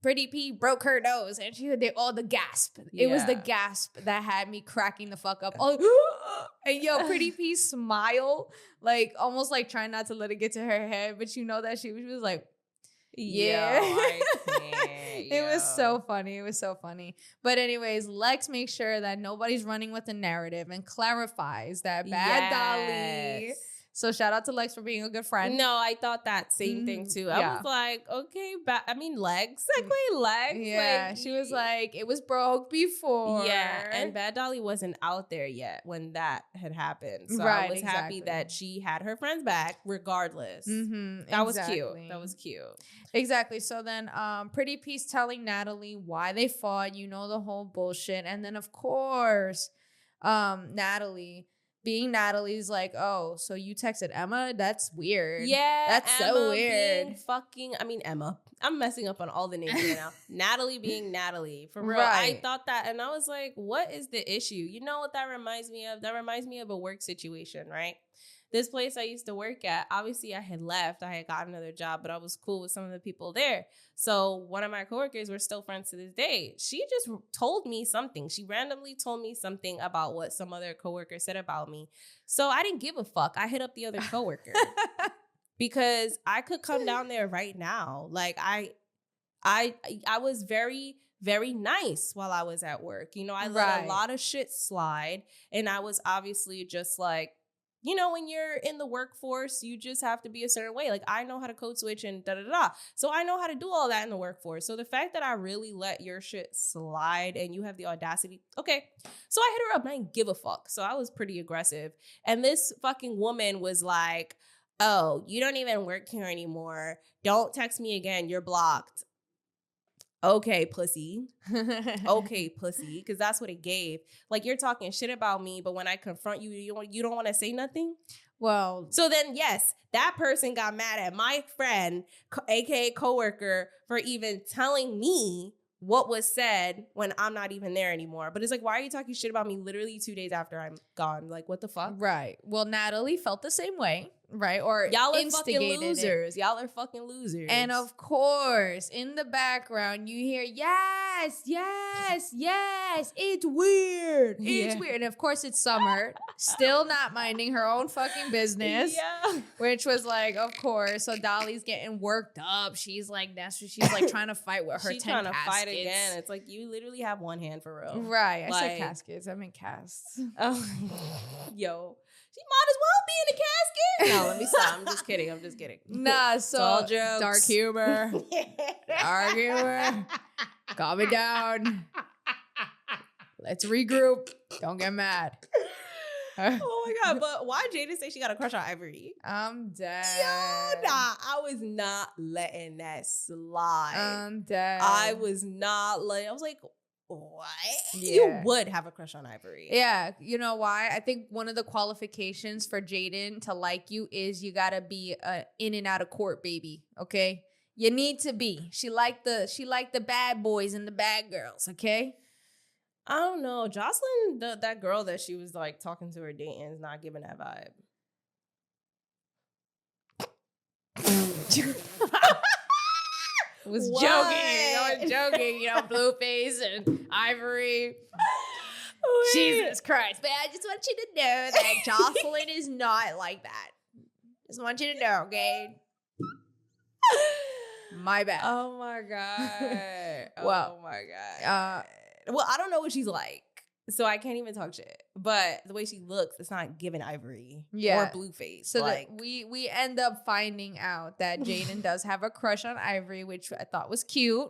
Pretty P broke her nose, and they all the gasp. It was the gasp that had me cracking the fuck up. Oh, and yo, Pretty P smile, like almost like trying not to let it get to her head, but you know that she was like, yeah. Yo, I can't, It was so funny. It was so funny. But anyways, Lex makes sure that nobody's running with the narrative and clarifies that Bad Dolly So shout out to Lex for being a good friend. No, I thought that same thing too. I was like, okay, legs. Segway legs. Yeah, like, she was like, it was broke before. Yeah, and Bad Dolly wasn't out there yet when that had happened. So Right, I was happy that she had her friends back regardless. That was cute. That was cute. Exactly. So then Pretty Peace telling Natalie why they fought, you know, the whole bullshit. And then, of course, Natalie... being Natalie's like, oh, so you texted Emma? That's weird. Yeah, that's Emma so weird. Emma. I'm messing up on all the names right now. Natalie being Natalie. For real. Right. I thought that and I was like, what is the issue? You know what that reminds me of? That reminds me of a work situation, right? This place I used to work at, obviously I had left. I had got another job, but I was cool with some of the people there. So one of my coworkers, we're still friends to this day. She just told me something. She randomly told me something about what some other coworker said about me. So I didn't give a fuck. I hit up the other coworker because I could come down there right now. Like I was very, very nice while I was at work. You know, I let a lot of shit slide, and I was obviously just like, you know, when you're in the workforce, you just have to be a certain way. Like, I know how to code switch and da-da-da. So I know how to do all that in the workforce. So the fact that I really let your shit slide and you have the audacity, okay. So I hit her up and I didn't give a fuck. So I was pretty aggressive. And this fucking woman was like, oh, you don't even work here anymore. Don't text me again. You're blocked. Okay, pussy. Okay, pussy. Because that's what it gave. Like, you're talking shit about me, but when I confront you, you don't want to say nothing? Well, so then, yes, that person got mad at my friend, aka coworker, for even telling me what was said when I'm not even there anymore. But it's like, why are you talking shit about me literally 2 days after I'm gone? Like, what the fuck? Right. Well, Natalie felt the same way, right? Or y'all are fucking losers. Y'all are fucking losers. And of course, in the background, you hear, yes, yes, yes, it's weird. It's weird. And of course, it's Summer, still not minding her own fucking business. Yeah. Which was like, of course. So Dolly's getting worked up. She's like, she's like trying to fight with her 10 trying caskets. To fight again. It's like, you literally have one hand for real. Right. I said caskets. I meant casts. Oh, yo. She might as well be in a casket. No, let me stop. I'm just kidding. Nah, so all jokes. Dark humor. Dark humor. Calm it down. Let's regroup. Don't get mad. Oh my God, but why Jada say she got a crush on Ivory? I'm dead. Yo, nah, I was not letting that slide. I'm dead. I was not letting, I was like, what? Yeah. You would have a crush on Ivory. Yeah. You know why? I think one of the qualifications for Jaden to like you is you gotta be a in and out of court baby. Okay. You need to be. She liked the bad boys and the bad girls. Okay. I don't know. Joseline, that girl that she was like talking to her dating is not giving that vibe. I was joking, you know, Blueface and Ivory. Wait. Jesus Christ. But I just want you to know that Joseline is not like that. Just want you to know, okay? My bad. Oh my God. Well, oh my God. Well, I don't know what she's like, so I can't even talk shit. But the way she looks, it's not giving Ivory or Blueface. So like, we end up finding out that Jaden does have a crush on Ivory, which I thought was cute.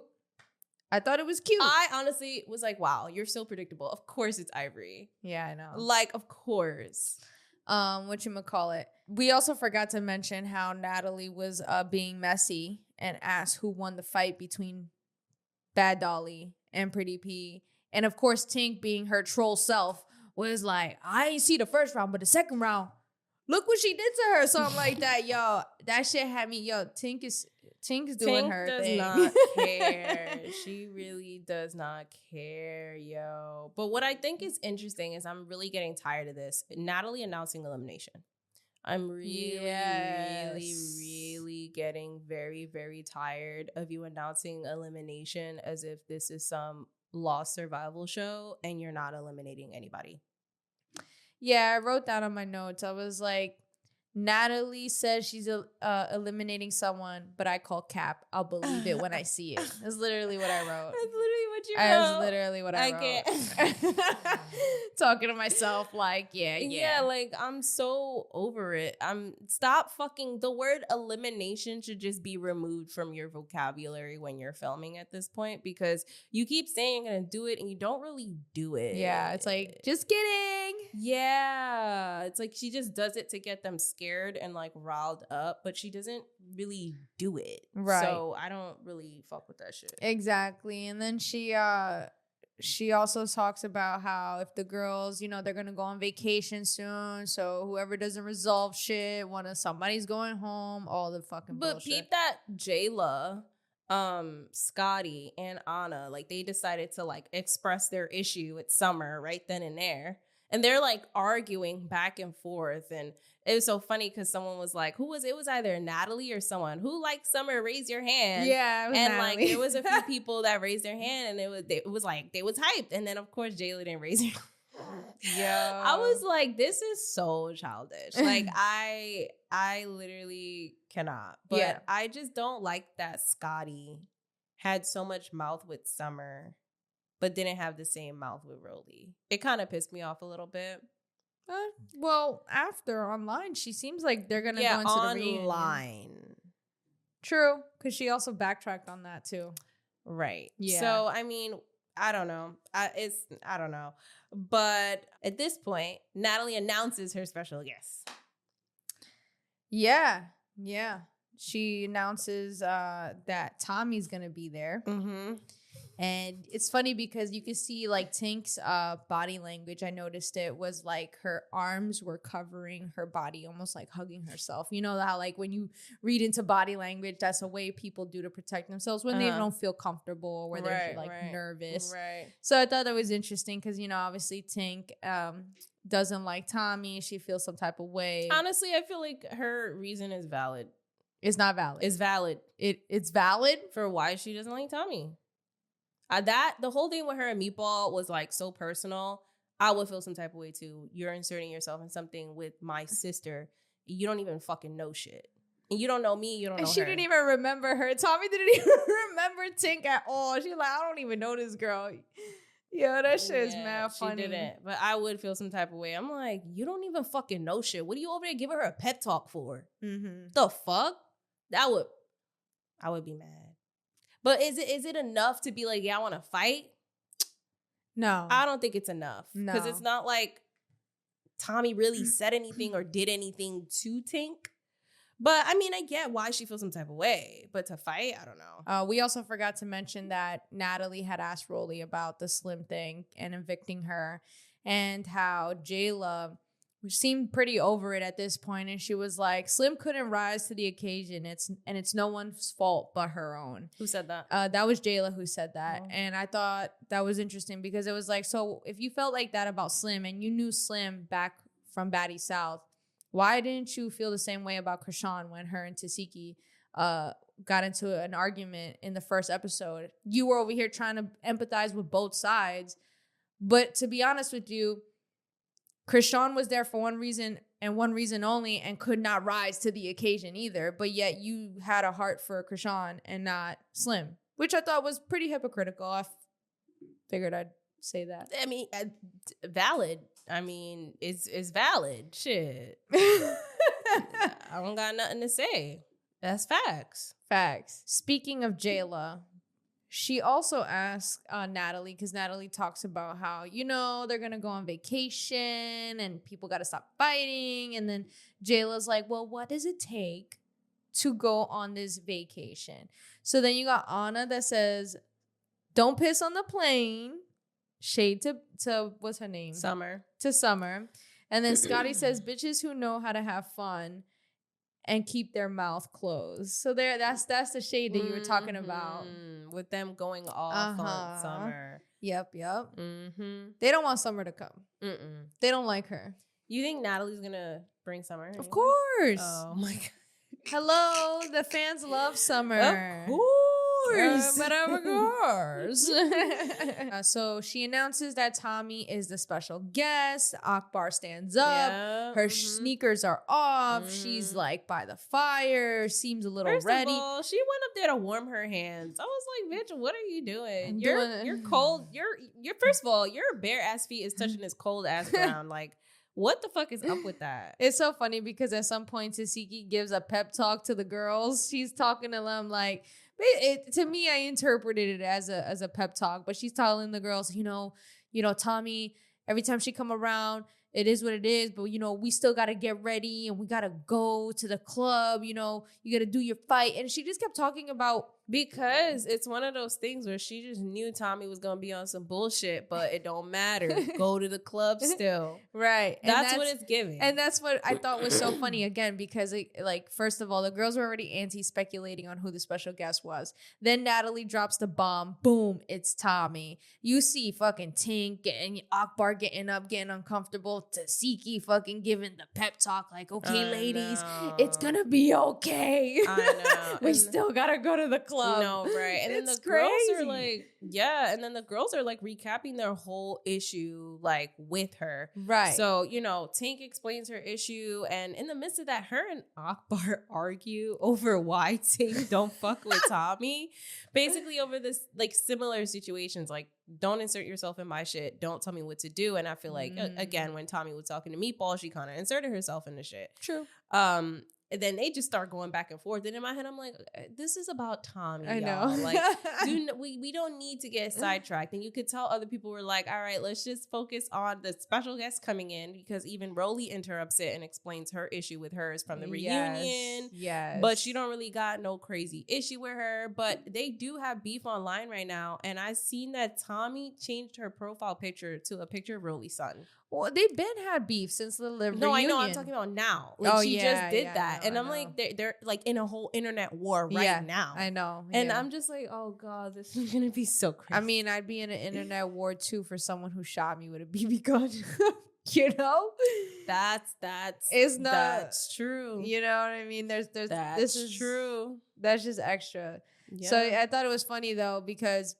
I thought it was cute. I honestly was like, wow, you're so predictable. Of course it's Ivory. Yeah, I know. Like, of course. Whatchamacallit. We also forgot to mention how Natalie was being messy and asked who won the fight between Bad Dolly and Pretty P. And of course, Tink, being her troll self, was like, I ain't see the first round, but the second round, look what she did to her. Something like that. Yo, that shit had me, Tink is doing her thing. Tink does not care. She really does not care, yo. But what I think is interesting is I'm really getting tired of this. Natalie announcing elimination. I'm really getting very, very tired of you announcing elimination as if this is some lost survival show and you're not eliminating anybody. Yeah, I wrote that on my notes. I was like, Natalie says she's eliminating someone, but I call cap. I'll believe it when I see it. That's literally what I wrote. That's literally what you wrote. That's literally what I wrote. Can't. Talking to myself like, yeah. Like, I'm so over it. Stop fucking, the word elimination should just be removed from your vocabulary when you're filming at this point, because you keep saying you're gonna do it and you don't really do it. Yeah, it's like, just kidding. Yeah, it's like she just does it to get them scared and like riled up, but she doesn't really do it. Right. So I don't really fuck with that shit. Exactly. And then she also talks about how if the girls, you know, they're gonna go on vacation soon, so whoever doesn't resolve shit, somebody's going home, all the fucking But bullshit. peep that Jayla, Scotty, and Anna, like, they decided to like express their issue with Summer right then and there. And they're like arguing back and forth. And it was so funny because someone was like, it was either Natalie or someone who liked Summer, raise your hand. Yeah, it was and Natalie. like there was a few people that raised their hand, and it was like they was hyped. And then of course Jayla didn't raise her hand. Yeah, I was like, this is so childish. Like I literally cannot. But Yeah. I just don't like that Scotty had so much mouth with Summer, but didn't have the same mouth with Rolly. It kind of pissed me off a little bit. well, after online, she seems like they're gonna go into the reunion. Online. True, because she also backtracked on that too. Right. Yeah. So I mean, I don't know. I don't know. But at this point, Natalie announces her special guest. Yeah. She announces that Tommie's gonna be there. Mm-hmm. And it's funny because you can see like Tink's body language. I noticed it was like her arms were covering her body, almost like hugging herself. You know how like when you read into body language, that's a way people do to protect themselves when they don't feel comfortable or where they're like nervous. Right. So I thought that was interesting because, you know, obviously Tink doesn't like Tommie. She feels some type of way. Honestly, I feel like her reason is valid. It's not valid. It's valid. It's valid For why she doesn't like Tommie. The whole thing with her and Meatball was like so personal. I would feel some type of way too. You're inserting yourself in something with my sister. You don't even fucking know shit. And you don't know me, you don't know And her. she didn't even remember her. Tommie didn't even remember Tink at all. She's like, I don't even know this girl. Yo, that shit is mad funny. She didn't. But I would feel some type of way. I'm like, you don't even fucking know shit. What are you over there giving her a pep talk for? Mm-hmm. The fuck? I would be mad. But is it enough to be like, yeah, I want to fight? No. I don't think it's enough. No. Because it's not like Tommie really said anything or did anything to Tink. But I mean, I get why she feels some type of way. But to fight, I don't know. We also forgot to mention that Natalie had asked Rolly about the Slim thing and evicting her, and how Jayla seemed pretty over it at this point, and she was like, Slim couldn't rise to the occasion. It's no one's fault but her own. Who said that? That was Jayla who said that. Oh. And I thought that was interesting because it was like, so if you felt like that about Slim and you knew Slim back from Baddies South, why didn't you feel the same way about Krishan when her and Tasiki got into an argument in the first episode? You were over here trying to empathize with both sides. But to be honest with you, Krishan was there for one reason and one reason only and could not rise to the occasion either. But yet you had a heart for Krishan and not Slim, which I thought was pretty hypocritical. I figured I'd say that. I mean, valid. I mean, it's valid. Shit. I don't got nothing to say. That's facts. Facts. Speaking of Jayla, she also asked Natalie, because Natalie talks about how, you know, they're going to go on vacation and people got to stop fighting. And then Jayla's like, well, what does it take to go on this vacation? So then you got Anna that says, don't piss on the plane. Shade to what's her name? Summer. To Summer. And then Scotty says, bitches who know how to have fun and keep their mouth closed. So that's the shade that you were talking about. With them going off on Summer. Yep. Mm-hmm. They don't want Summer to come. Mm-mm. They don't like her. You think Natalie's gonna bring Summer? Anyway? Of course. Oh my god. Hello, the fans love Summer. Of course. But of course. So she announces that Tommie is the special guest. Akbar stands up. Yeah, Her sneakers are off. She's like by the fire. Seems a little First ready. of all, she went up there to warm her hands. I was like, bitch, what are you doing? I'm You're doing- you're cold. You're first of all, your bare ass feet is touching this cold ass ground. Like, what the fuck is up with that? It's so funny because at some point Tasiki gives a pep talk to the girls. She's talking to them like, to me, I interpreted it as a pep talk, but she's telling the girls, you know, Tommie, every time she come around, it is what it is, but we still got to get ready and we got to go to the club, you got to do your fight. And she just kept talking about, Because it's one of those things where she just knew Tommie was gonna be on some bullshit, but it don't matter. Go to the club still. right. And That's what it's giving. And that's what I thought was so funny again, because first of all, the girls were already speculating on who the special guest was. Then Natalie drops the bomb. Boom, it's Tommie. You see fucking Tink and Akbar getting up, getting uncomfortable. Tasiki fucking giving the pep talk like, okay, ladies, it's gonna be okay. I know. We still gotta go to the club. No, right. And then the girls are like, yeah. And then the girls are like recapping their whole issue, like with her. Right. So, Tink explains her issue. And in the midst of that, her and Akbar argue over why Tink don't fuck with Tommie. Basically over this, like, similar situations. Like, don't insert yourself in my shit. Don't tell me what to do. And I feel like, again, when Tommie was talking to Meatball, she kind of inserted herself in the shit. True. And then they just start going back and forth. And in my head, I'm like, this is about Tommie, I y'all. know. Like, we don't need to get sidetracked. And you could tell other people were like, all right, let's just focus on the special guest coming in, because even Rolly interrupts it and explains her issue with hers from the reunion. Yes. But she don't really got no crazy issue with her. But they do have beef online right now. And I seen that Tommie changed her profile picture to a picture of Rolly's son. Well, they've been had beef since the reunion. No, I know. I'm talking about now. Like, she just did that. I And I'm know. like, they're like in a whole internet war right now. I know. And yeah. I'm just like, oh God, this is going to be so crazy. I mean, I'd be in an internet war too for someone who shot me with a BB gun. It's not. That's true. You know what I mean? This is true. That's just extra. Yeah. So I thought it was funny though, because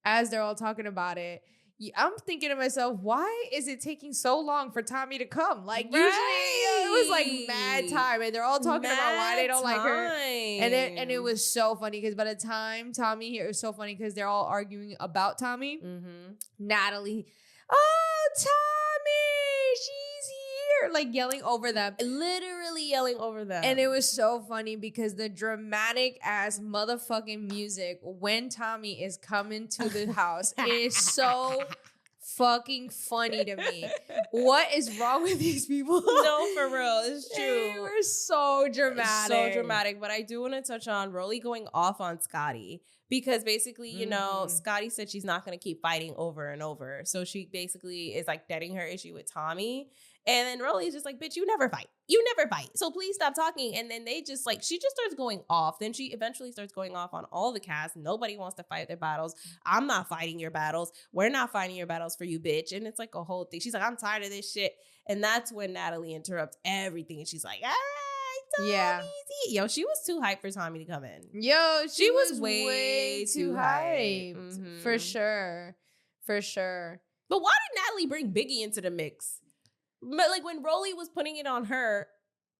as they're all talking about it, I'm thinking to myself, why is it taking so long for Tommie to come? Like, usually it was like mad time, and they're all talking about why they don't like her. And it was so funny because by the time Tommie here, it was so funny because they're all arguing about Tommie. Natalie, oh, Tommie, she's here, like yelling over them. Literally yelling over them. And it was so funny because the dramatic ass motherfucking music when Tommie is coming to the house is so fucking funny to me. What is wrong with these people? No, for real. It's true. They were so dramatic. So dramatic. But I do want to touch on Rolly going off on Scotty. Because basically, Scotty said she's not going to keep fighting over and over. So she basically is like deading her issue with Tommie. And then Rolly's just like, bitch, you never fight. You never fight. So please stop talking. And then they just like, she just starts going off. Then she eventually starts going off on all the cast. Nobody wants to fight their battles. I'm not fighting your battles. We're not fighting your battles for you, bitch. And it's like a whole thing. She's like, I'm tired of this shit. And that's when Natalie interrupts everything. And she's like, all right, Tommie. Yeah. Yo, she was too hyped for Tommie to come in. Yo, She was way too hyped. hyped. For sure. For sure. But why did Natalie bring Biggie into the mix? But like when Rolly was putting it on her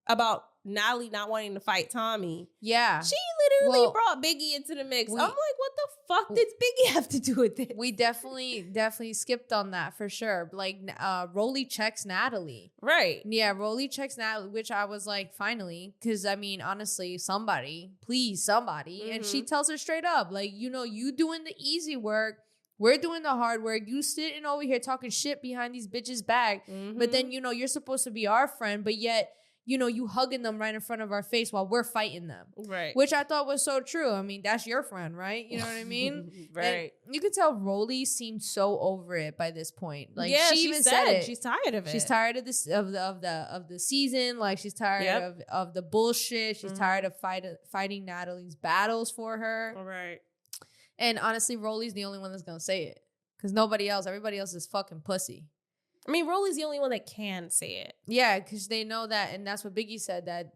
about Natalie not wanting to fight Tommie, Yeah. she literally brought Biggie into the mix. I'm like, what the fuck did Biggie have to do with it? We definitely skipped on that for sure. Like, Rolly checks Natalie. Right. Yeah, Rolly checks Natalie, which I was like, finally. Because, I mean, honestly, somebody. And she tells her straight up, like, you doing the easy work. We're doing the hard work. You sitting over here talking shit behind these bitches' back. But then, you're supposed to be our friend. But yet, you hugging them right in front of our face while we're fighting them. Right. Which I thought was so true. I mean, that's your friend, right? You know what I mean? Right. And you could tell Rolly seemed so over it by this point. Like, yeah, she even said it. She's tired of it. She's tired of this of the season. Like, she's tired of the bullshit. She's tired of fighting Natalie's battles for her. Right. And honestly, Rolly's the only one that's gonna say it. Because everybody else is fucking pussy. I mean, Rolly's the only one that can say it. Yeah, because they know that, and that's what Biggie said, that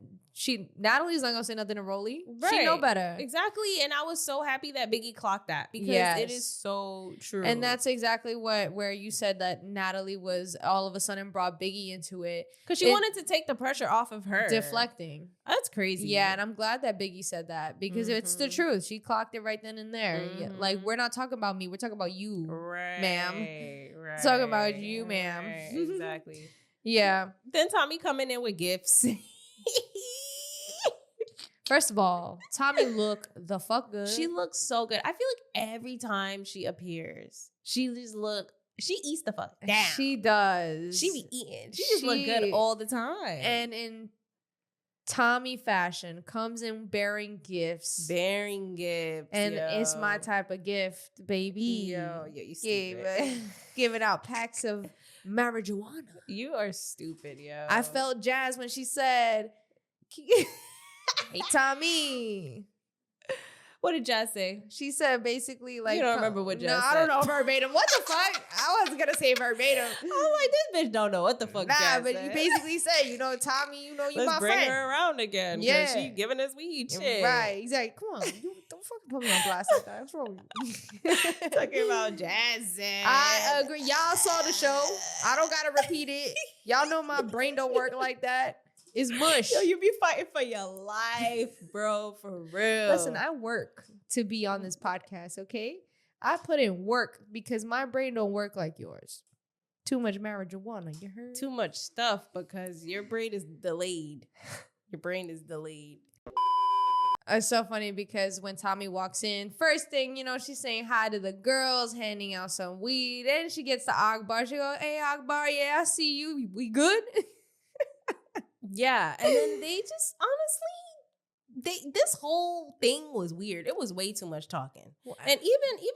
Natalie's not gonna say nothing to Rolly. Right. She know better. Exactly. And I was so happy that Biggie clocked that because it is so true. And that's exactly where you said that Natalie was all of a sudden brought Biggie into it. Because she wanted to take the pressure off of her. Deflecting. That's crazy. Yeah, and I'm glad that Biggie said that because it's the truth. She clocked it right then and there. Like, we're not talking about me. We're talking about you, ma'am. Right. Talking about you, ma'am. Right, exactly. Yeah. Then Tommie coming in with gifts. First of all, Tommie look the fuck good. She looks so good. I feel like every time she appears, she eats the fuck down. She does. She be eating. She just look good all the time. And in Tommie fashion, comes in bearing gifts. And it's my type of gift, baby. You stupid. Giving out packs of marijuana. You are stupid, yo. I felt Jazz when she said, hey, Tommie. What did Jazz say? She said basically like... You don't remember what Jazz said. I don't know verbatim. What the fuck? I wasn't going to say verbatim. I was like, this bitch don't know what the fuck Jazz but said. You basically said, Tommie, you Let's my bring friend. her around again. Yeah. She giving us weed shit. Right, exactly. Come on. You don't fucking put me on blast like that. What's wrong with you? Talking about Jazz. I agree. Y'all saw the show. I don't got to repeat it. Y'all know my brain don't work like that. It's mush. Yo, you be fighting for your life, bro, for real. Listen, I work to be on this podcast, okay? I put in work because my brain don't work like yours. Too much marijuana, you heard? Too much stuff because your brain is delayed. Your brain is delayed. It's so funny because when Tommie walks in, first thing, she's saying hi to the girls, handing out some weed. Then she gets to Akbar. She goes, hey, Akbar, yeah, I see you. We good? Yeah, and then they just honestly, this whole thing was weird. It was way too much talking, and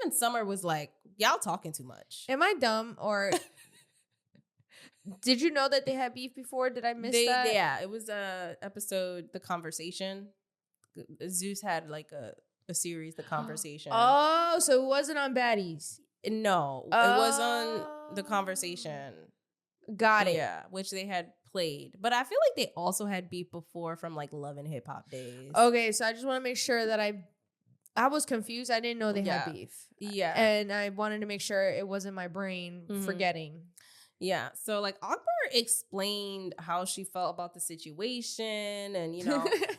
even Summer was like, "Y'all talking too much." Am I dumb or did you know that they had beef before? Did I miss that? Yeah, it was a episode, The Conversation. Zeus had like a series, The Conversation. Oh, so it wasn't on Baddies. No, it was on The Conversation. Got it. Yeah, which they had played. But I feel like they also had beef before from like Love and Hip Hop days. Okay, so I just want to make sure that I was confused. I didn't know they had beef. Yeah. And I wanted to make sure it wasn't my brain forgetting. Yeah. So like Akbar explained how she felt about the situation and,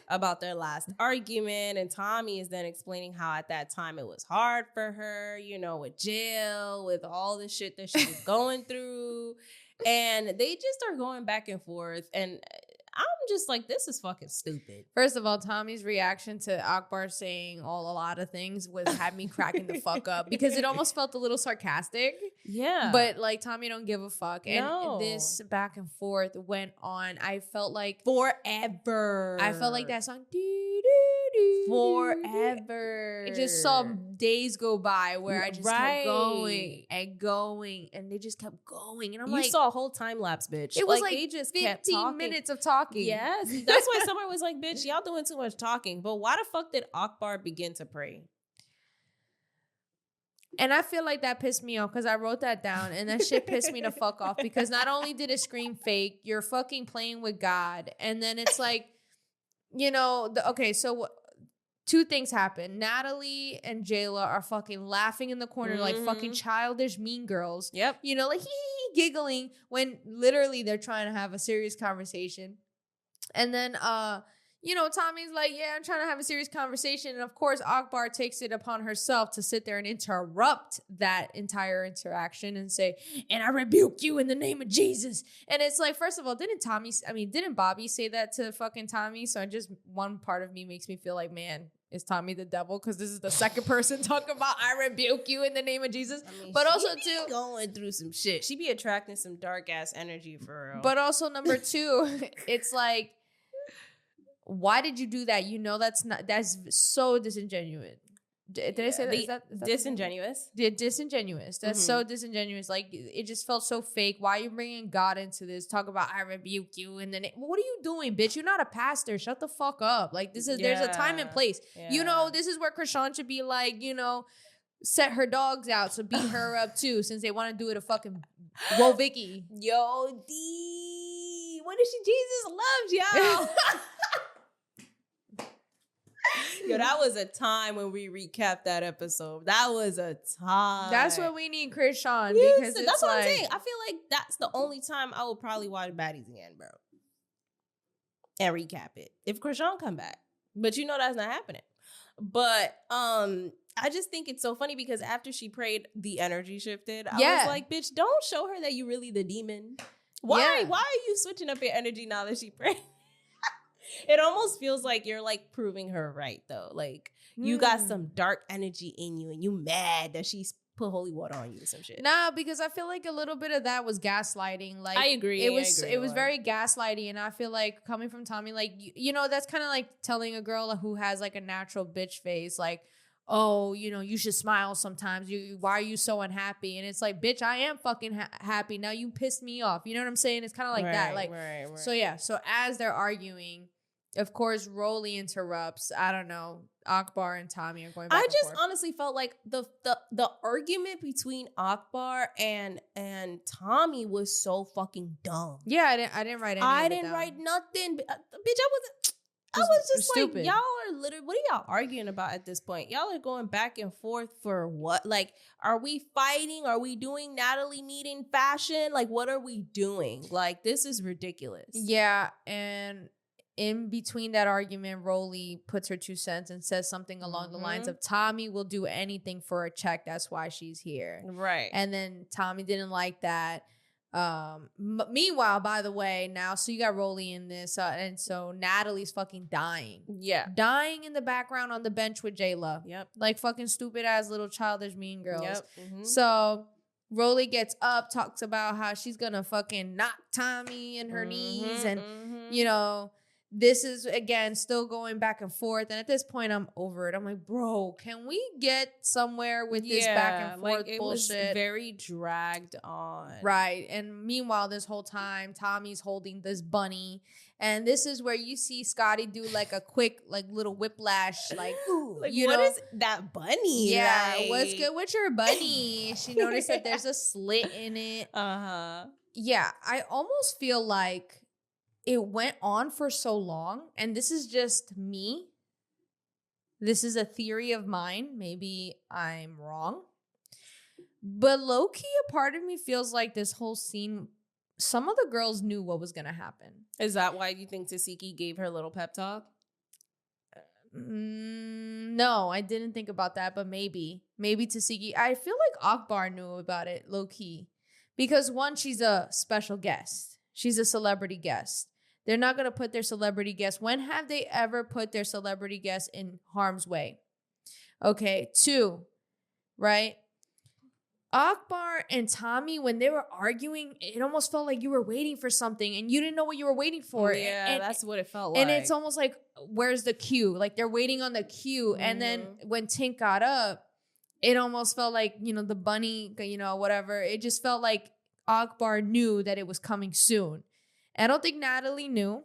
about their last argument. And Tommie is then explaining how at that time it was hard for her, with jail, with all the shit that she was going through. And they just are going back and forth. And I'm just like, this is fucking stupid. First of all, Tommie's reaction to Akbar saying a lot of things had me cracking the fuck up because it almost felt a little sarcastic. Yeah. But like Tommie don't give a fuck. And this back and forth went on. I felt like forever. I felt like that song. Forever. It just saw days go by where I just kept going and going, and they just kept going, and I'm like, you saw a whole time lapse, bitch. It was like they just 15 minutes of talking. Yes, that's why Summer was like, bitch, y'all doing too much talking. But why the fuck did Akbar begin to pray? And I feel like that pissed me off because I wrote that down, and that shit pissed me the fuck off because not only did it scream fake, you're fucking playing with God, and then it's like, so. Two things happen. Natalie and Jayla are fucking laughing in the corner like fucking childish mean girls. Yep. Like giggling when literally they're trying to have a serious conversation. And then, Tommie's like, yeah, I'm trying to have a serious conversation. And of course, Akbar takes it upon herself to sit there and interrupt that entire interaction and say, and I rebuke you in the name of Jesus. And it's like, first of all, didn't Bobby say that to fucking Tommie? So one part of me makes me feel like, man, is Tommie the devil? Because this is the second person talking about I rebuke you in the name of Jesus. But also too, going through some shit. She be attracting some dark ass energy for real. But also number two, it's like, why did you do that? That's so disingenuous. Did I say that? Is that disingenuous? Disingenuous. That's so disingenuous. Like, it just felt so fake. Why are you bringing God into this? Talk about I rebuke you, and then what are you doing, bitch? You're not a pastor. Shut the fuck up. Like, there's a time and place. Yeah. This is where Krishan should be like, set her dogs out to beat her up too, since they want to do it to fucking Whoa Vicky. Yo, D. What is she? Jesus loves y'all. Yo, that was a time when we recapped that episode. That was a time. That's what we need Chris Sean, Yes, because it's that's what like, I'm saying. I feel like that's the only time I will probably watch Baddies again, bro. And recap it. If Krishan come back. But you know that's not happening. But I just think it's so funny because after she prayed, the energy shifted. I was like, bitch, don't show her that you really the demon. Why? Yeah. Why are you switching up your energy now that she prayed? It almost feels like you're like proving her right though. Like you got some dark energy in you and you mad that she's put holy water on you or some shit. Nah, because I feel like a little bit of that was gaslighting. Like I agree. It was very gaslighty, and I feel like coming from Tommie, like you know, that's kind of like telling a girl who has like a natural bitch face, like, oh, you know, you should smile sometimes. Why are you so unhappy? And it's like, bitch, I am fucking happy. Now you pissed me off. You know what I'm saying? It's kind of like that. Like, right. so yeah. So as they're arguing, of course, Rolly interrupts. I don't know. Akbar and Tommie are going back and forth. Honestly felt like the argument between Akbar and Tommie was so fucking dumb. Yeah, I didn't write anything. I didn't write nothing. Bitch, I was just stupid. like, y'all are literally, what are y'all arguing about at this point? Y'all are going back and forth for what? Like, are we fighting? Are we doing Natalie needing fashion? Like, what are we doing? Like, this is ridiculous. Yeah, and in between that argument, Rolly puts her 2 cents and says something along the lines of, Tommie will do anything for a check. That's why she's here. Right. And then Tommie didn't like that. Meanwhile, by the way, now, so you got Rolly in this, and so Natalie's fucking dying. Yeah. Dying in the background on the bench with Jayla. Yep. Like fucking stupid ass little childish mean girls. Yep. So Rolly gets up, talks about how she's gonna fucking knock Tommie in her knees, and you know, this is, again, still going back and forth. And at this point, I'm over it. I'm like, bro, can we get somewhere with this back and forth it bullshit? Was very dragged on. Right. And meanwhile, this whole time, Tommie's holding this bunny. And this is where you see Scotty do like a quick, like little whiplash, like, Like, you what know, is that bunny? yeah, like? what's good with your bunny? She noticed that there's a slit in it. Yeah, I almost feel like it went on for so long, and this is just me. This is a theory of mine. Maybe I'm wrong. But low-key, a part of me feels like this whole scene, some of the girls knew what was going to happen. Is that why you think Tasiki gave her little pep talk? No, I didn't think about that, but maybe Tasiki. I feel like Akbar knew about it, low-key. Because one, she's a special guest. She's a celebrity guest. They're not going to put their celebrity guests. When have they ever put their celebrity guests in harm's way? Okay, 2, right? Akbar and Tommie, when they were arguing, it almost felt like you were waiting for something and you didn't know what you were waiting for. Yeah, and that's what it felt like. And it's almost like, where's the cue? Like they're waiting on the cue. And then when Tink got up, it almost felt like, you know, the bunny, you know, whatever. It just felt like Akbar knew that it was coming soon. I don't think Natalie knew.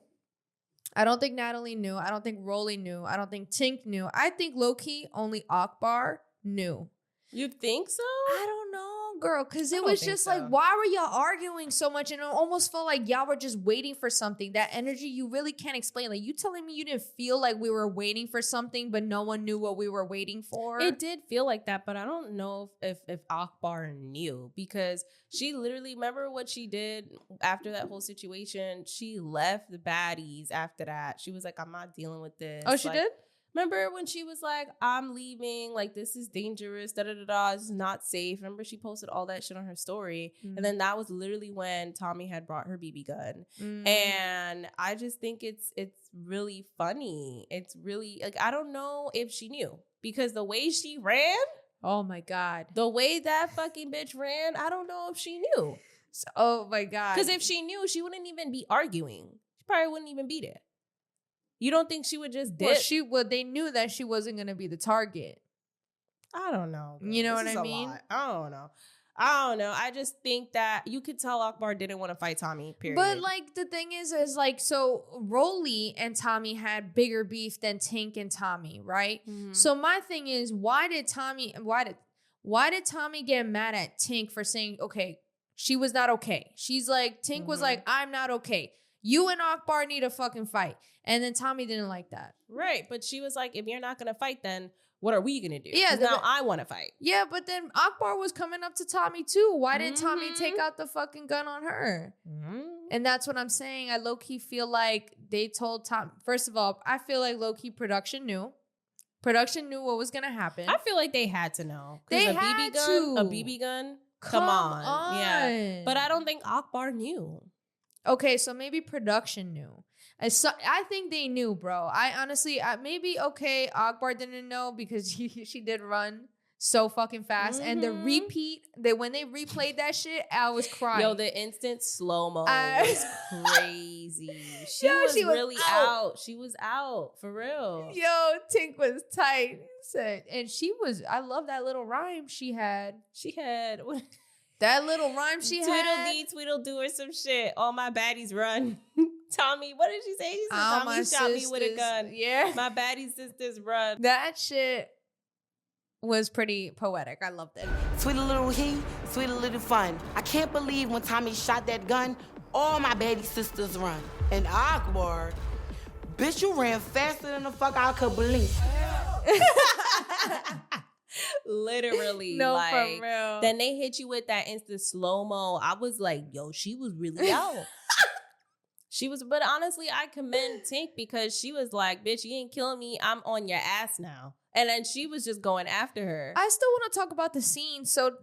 I don't think Rolly knew. I don't think Tink knew. I think low-key only Akbar knew. You think so? I don't know, girl, because it don't was think just so. like, why were y'all arguing so much? And it almost felt like y'all were just waiting for something. That energy you really can't explain. Like, you telling me you didn't feel like we were waiting for something, but no one knew what we were waiting for? It did feel like that, but I don't know if Akbar knew, because she literally, remember what she did after that whole situation? She left the Baddies after that. She was like, I'm not dealing with this. Oh, she did? Remember when she was like, I'm leaving, like, this is dangerous, this is not safe. Remember she posted all that shit on her story. And then that was literally when Tommie had brought her BB gun. And I just think it's really funny. It's really, like, I don't know if she knew, because the way she ran, oh my God. the way that fucking bitch ran, I don't know if she knew. Oh my God. Because if she knew, she wouldn't even be arguing. She probably wouldn't even be there. You don't think she would just dip? Well, they knew that she wasn't going to be the target. I don't know. Girl. You know This what I is a mean? lot. I don't know. I just think that you could tell Akbar didn't want to fight Tommie, period. But like the thing is like, so Rolly and Tommie had bigger beef than Tink and Tommie, right? So my thing is, why did why did Tommie get mad at Tink for saying, okay, she was not okay? She's like, Tink was like, I'm not okay. You and Akbar need to fucking fight. And then Tommie didn't like that. Right. But she was like, if you're not going to fight, then what are we going to do? Yeah. Now I want to fight. Yeah, but then Akbar was coming up to Tommie too. Why didn't Tommie take out the fucking gun on her? And that's what I'm saying. I low-key feel like they told Tom. First of all, I feel like low-key production knew. Production knew what was going to happen. I feel like they had to know. They a had BB gun, to. A BB gun? Come on. Yeah. But I don't think Akbar knew. Okay, so maybe production knew. I think they knew, bro. I honestly, maybe, okay, Akbar didn't know because she did run so fucking fast. And the repeat, when they replayed that shit, I was crying. Yo, the instant slow-mo was crazy. She was really out. She was out, for real. Yo, Tink was tight. And I love that little rhyme she had. That little rhyme she had. Tweedledee or some shit. All my baddies run. Tommie, what did she say? She said, Tommie shot me with a gun. Yeah. My baddie sisters run. That shit was pretty poetic. I loved it. Sweet little he, sweet little fun. I can't believe when Tommie shot that gun, all my baddie sisters run. And Akbar, bitch, you ran faster than the fuck I could blink. Literally. No, like, for real. Then they hit you with that instant slow-mo. I was like, yo, she was really out. But honestly, I commend Tink because she was like, bitch, you ain't killing me. I'm on your ass now. And then she was just going after her. I still want to talk about the scene. So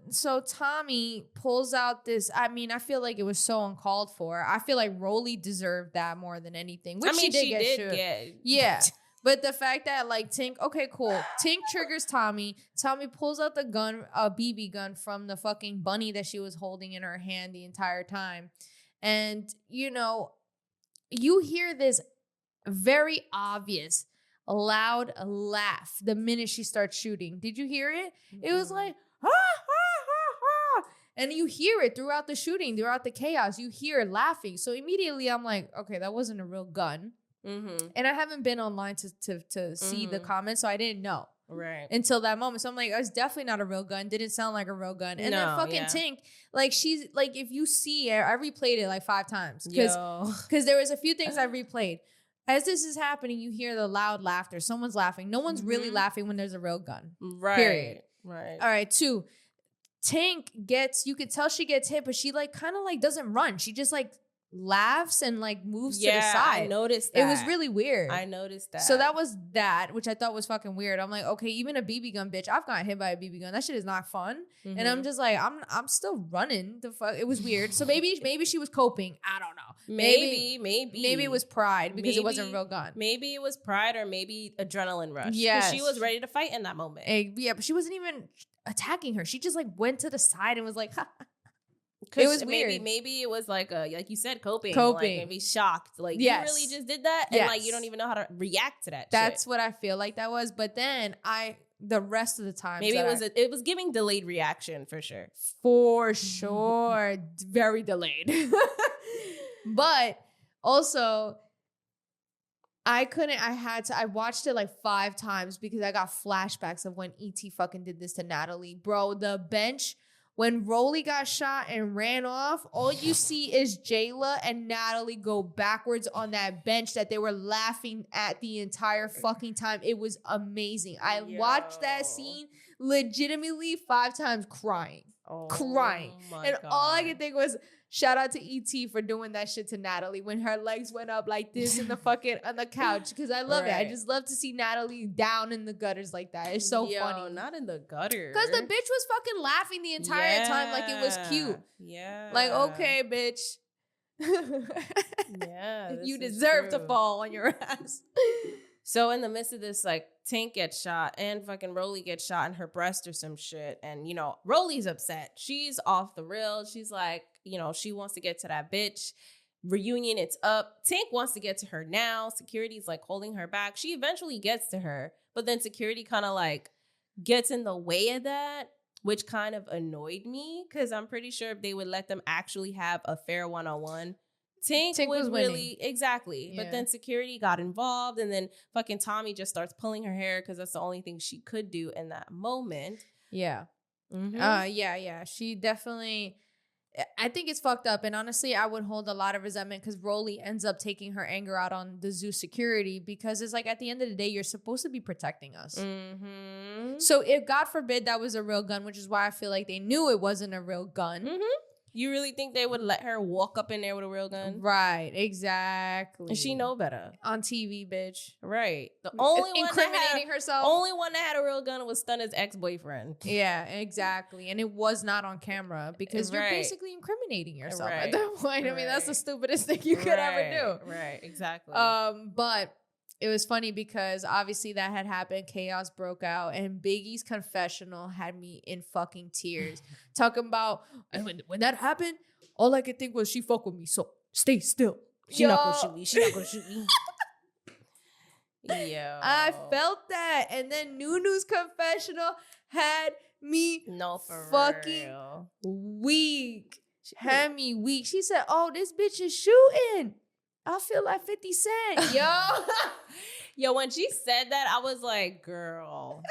Tommie pulls out this. I mean, I feel like it was so uncalled for. I feel like Rolly deserved that more than anything. Which she did get. Yeah. But the fact that like Tink, okay, cool. Tink triggers Tommie. Tommie pulls out the gun, a BB gun from the fucking bunny that she was holding in her hand the entire time. And, you know, you hear this very obvious loud laugh the minute she starts shooting. Did you hear it? It was like, ha, ha, ha, ha. And you hear it throughout the shooting, throughout the chaos. You hear it laughing. So immediately I'm like, okay, that wasn't a real gun. And I haven't been online to see the comments, so I didn't know. Right. Until that moment. So I'm like, it's definitely not a real gun. Didn't sound like a real gun. And then fucking Tink, like she's like, if you see it, I replayed it like 5 times. Because there was a few things I replayed. As this is happening, you hear the loud laughter. Someone's laughing. No one's really laughing when there's a real gun. Right. Period. Right. All right. 2, Tink you could tell she gets hit, but she like kind of like doesn't run. She just like laughs and like moves to the side. I noticed that. It was really weird. I noticed that. So that was that, which I thought was fucking weird. I'm like, okay, even a BB gun, bitch. I've gotten hit by a BB gun. That shit is not fun. And I'm just like, I'm still running. The fuck, it was weird. So maybe she was coping. I don't know. Maybe it was pride because it wasn't a real gun. Maybe it was pride or maybe adrenaline rush. Yes, she was ready to fight in that moment. Yeah, but she wasn't even attacking her. She just like went to the side and was like, ha. It was weird. Maybe it was like like you said, coping. Like maybe shocked. Like you really just did that, and like you don't even know how to react to that. That's what I feel like that was. But then the rest of the time, maybe it was giving delayed reaction for sure. For sure, very delayed. But also, I watched it like 5 times because I got flashbacks of when E.T. fucking did this to Natalie, bro. The bench. When Rolly got shot and ran off, all you see is Jayla and Natalie go backwards on that bench that they were laughing at the entire fucking time. It was amazing. I watched that scene legitimately 5 times crying. And all I could think was, shout out to E.T. for doing that shit to Natalie when her legs went up like this in the fucking on the couch. Because I love it. I just love to see Natalie down in the gutters like that. It's so funny. Not in the gutter. Because the bitch was fucking laughing the entire time like it was cute. Yeah. Like, okay, bitch. You deserve to fall on your ass. So in the midst of this, like, Tink gets shot and fucking Rolly gets shot in her breast or some shit. And, you know, Rolly's upset. She's off the rails. She's like, you know, she wants to get to that bitch. Reunion, it's up. Tink wants to get to her now. Security's like holding her back. She eventually gets to her. But then security kind of like gets in the way of that, which kind of annoyed me. Because I'm pretty sure if they would let them actually have a fair one-on-one, Tink would really, exactly. Yeah. But then security got involved and then fucking Tommie just starts pulling her hair because that's the only thing she could do in that moment. Yeah. Yeah. She definitely. I think it's fucked up, and honestly, I would hold a lot of resentment because Rolly ends up taking her anger out on the zoo security because it's like at the end of the day, you're supposed to be protecting us. So if God forbid that was a real gun, which is why I feel like they knew it wasn't a real gun. You really think they would let her walk up in there with a real gun? Right, exactly. And she know better. On TV, bitch. Right. The only one incriminating herself. Only one that had a real gun was Stunner's ex-boyfriend. Yeah, exactly. And it was not on camera because you're basically incriminating yourself at that point. I mean, that's the stupidest thing you could ever do. Right, exactly. But it was funny because obviously that had happened. Chaos broke out, and Biggie's confessional had me in fucking tears. Talking about, and when that happened, all I could think was, she fuck with me, so stay still. She not gonna shoot me. She not gonna shoot me. Yeah, I felt that. And then Noo-noo's confessional had me fucking weak. Had me weak. She said, oh, this bitch is shooting. I feel like 50 Cent, yo. Yo, when she said that, I was like, girl,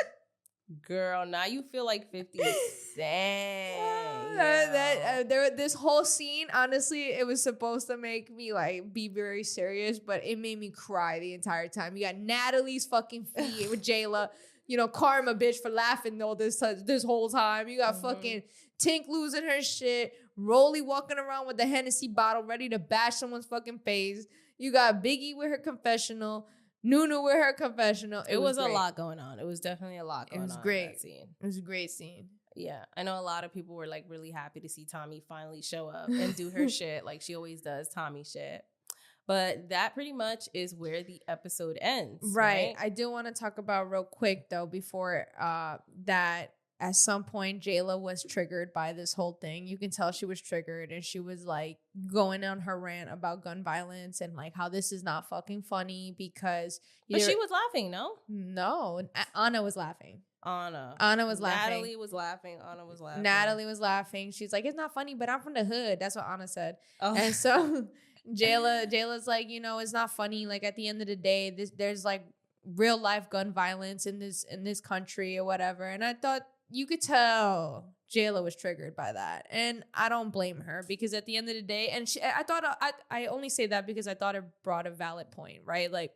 now you feel like 50 Cent. This whole scene, honestly, it was supposed to make me like be very serious, but it made me cry the entire time. You got Natalie's fucking feet with Jayla, Karma bitch for laughing all this whole time. You got fucking Tink losing her shit. Rolly walking around with the Hennessy bottle ready to bash someone's fucking face. You got Biggie with her confessional. Noo-noo with her confessional. It was a lot going on. It was definitely a lot going on. It was great. In that scene. It was a great scene. Yeah. I know a lot of people were like really happy to see Tommie finally show up and do her shit like she always does, Tommie shit. But that pretty much is where the episode ends. Right. I do want to talk about real quick though before that. At some point, Jayla was triggered by this whole thing. You can tell she was triggered, and she was like going on her rant about gun violence and like how this is not fucking funny because. But she was laughing, no? No, Anna was laughing. Anna was laughing. Natalie was laughing. Anna was laughing. Natalie was laughing. She's like, it's not funny, but I'm from the hood. That's what Anna said. Oh. And so Jayla's like, it's not funny. Like at the end of the day, there's like real life gun violence in this country or whatever. And I thought. You could tell Jayla was triggered by that. And I don't blame her because at the end of the day, and I only say that because I thought it brought a valid point, right? Like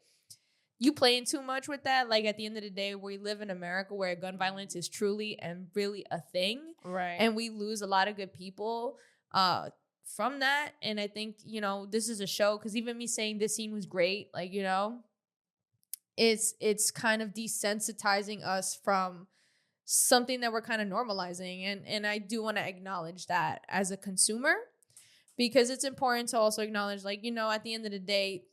you playing too much with that. Like at the end of the day, we live in America where gun violence is truly and really a thing. Right. And we lose a lot of good people from that. And I think, this is a show because even me saying this scene was great, like, it's kind of desensitizing us from something that we're kind of normalizing. And I do want to acknowledge that as a consumer because it's important to also acknowledge, like, at the end of the day,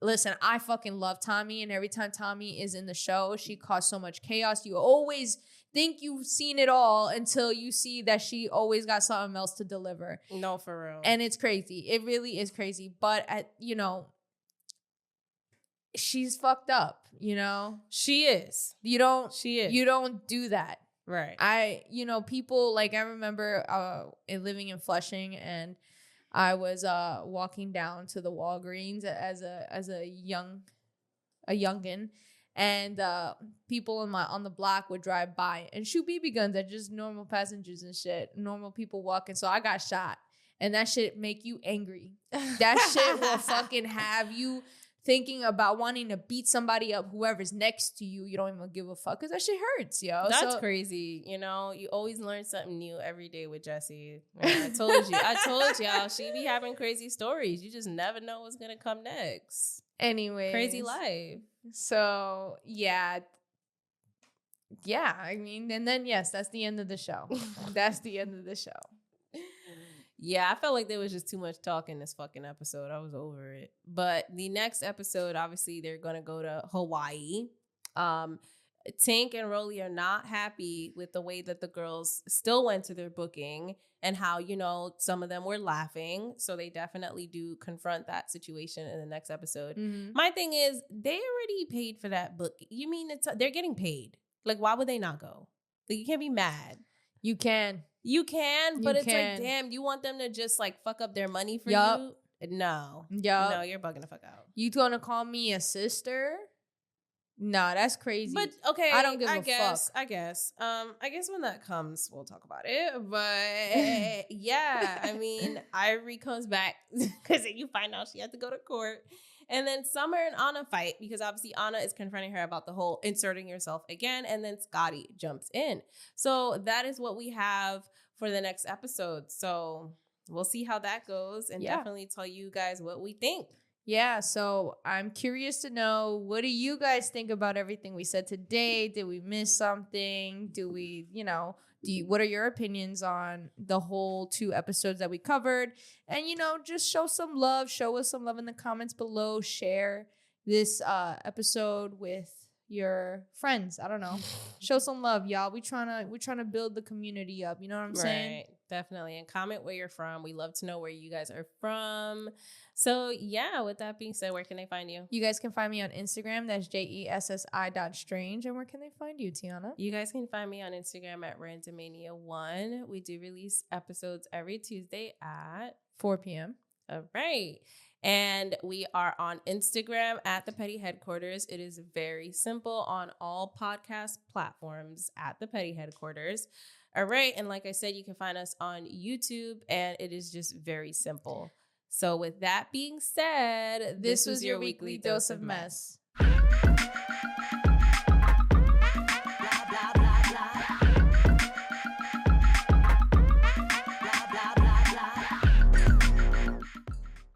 listen, I fucking love Tommie. And every time Tommie is in the show, she caused so much chaos. You always think you've seen it all until you see that she always got something else to deliver. No, for real. And it's crazy. It really is crazy. But, she's fucked up, She is. You don't do that. Right. People like I remember living in Flushing and I was walking down to the Walgreens as a youngin, and people on the block would drive by and shoot BB guns at just normal passengers and shit, normal people walking. So I got shot, and that shit make you angry. That shit will fucking have you thinking about wanting to beat somebody up, whoever's next to you. You don't even give a fuck because that shit hurts, yo. That's crazy. You always learn something new every day with Jessie. I told y'all, she be having crazy stories. You just never know what's gonna come next. Anyway, crazy life. So yeah. I mean, and then yes, that's the end of the show. That's the end of the show. Yeah, I felt like there was just too much talk in this fucking episode. I was over it. But the next episode, obviously, they're going to go to Hawaii. Tink and Rolly are not happy with the way that the girls still went to their booking and how, some of them were laughing. So they definitely do confront that situation in the next episode. Mm-hmm. My thing is, they already paid for that book. You mean they're getting paid? Like, why would they not go? Like, you can't be mad. You can, but it's like, damn, you want them to just like fuck up their money for you? No. No, you're bugging the fuck out. You gonna call me a sister? Nah, that's crazy. But okay, I don't give a fuck. I guess when that comes, we'll talk about it. But yeah, I mean, Ivory comes back because then you find out she had to go to court. And then Summer and Anna fight because obviously Anna is confronting her about the whole inserting yourself again. And then Scotty jumps in. So that is what we have for the next episode. So we'll see how that goes and definitely tell you guys what we think. Yeah, so I'm curious to know, what do you guys think about everything we said today? Did we miss something? Do we, what are your opinions on the whole 2 episodes that we covered? And, just show us some love in the comments below. Share this episode with your friends. I don't know. Show some love, y'all. We're trying to build the community up. You know what I'm saying? Right. Definitely. And comment where you're from. We love to know where you guys are from. So yeah, with that being said, where can they find you? You guys can find me on Instagram. That's JESSI.strange. And where can they find you, Tiana? You guys can find me on Instagram at Randomania1. We do release episodes every Tuesday at 4 p.m. All right. And we are on Instagram at The Petty Headquarters. It is very simple on all podcast platforms at The Petty Headquarters. All right. And like I said, you can find us on YouTube, and it is just very simple. So with that being said, this was your weekly dose of mess.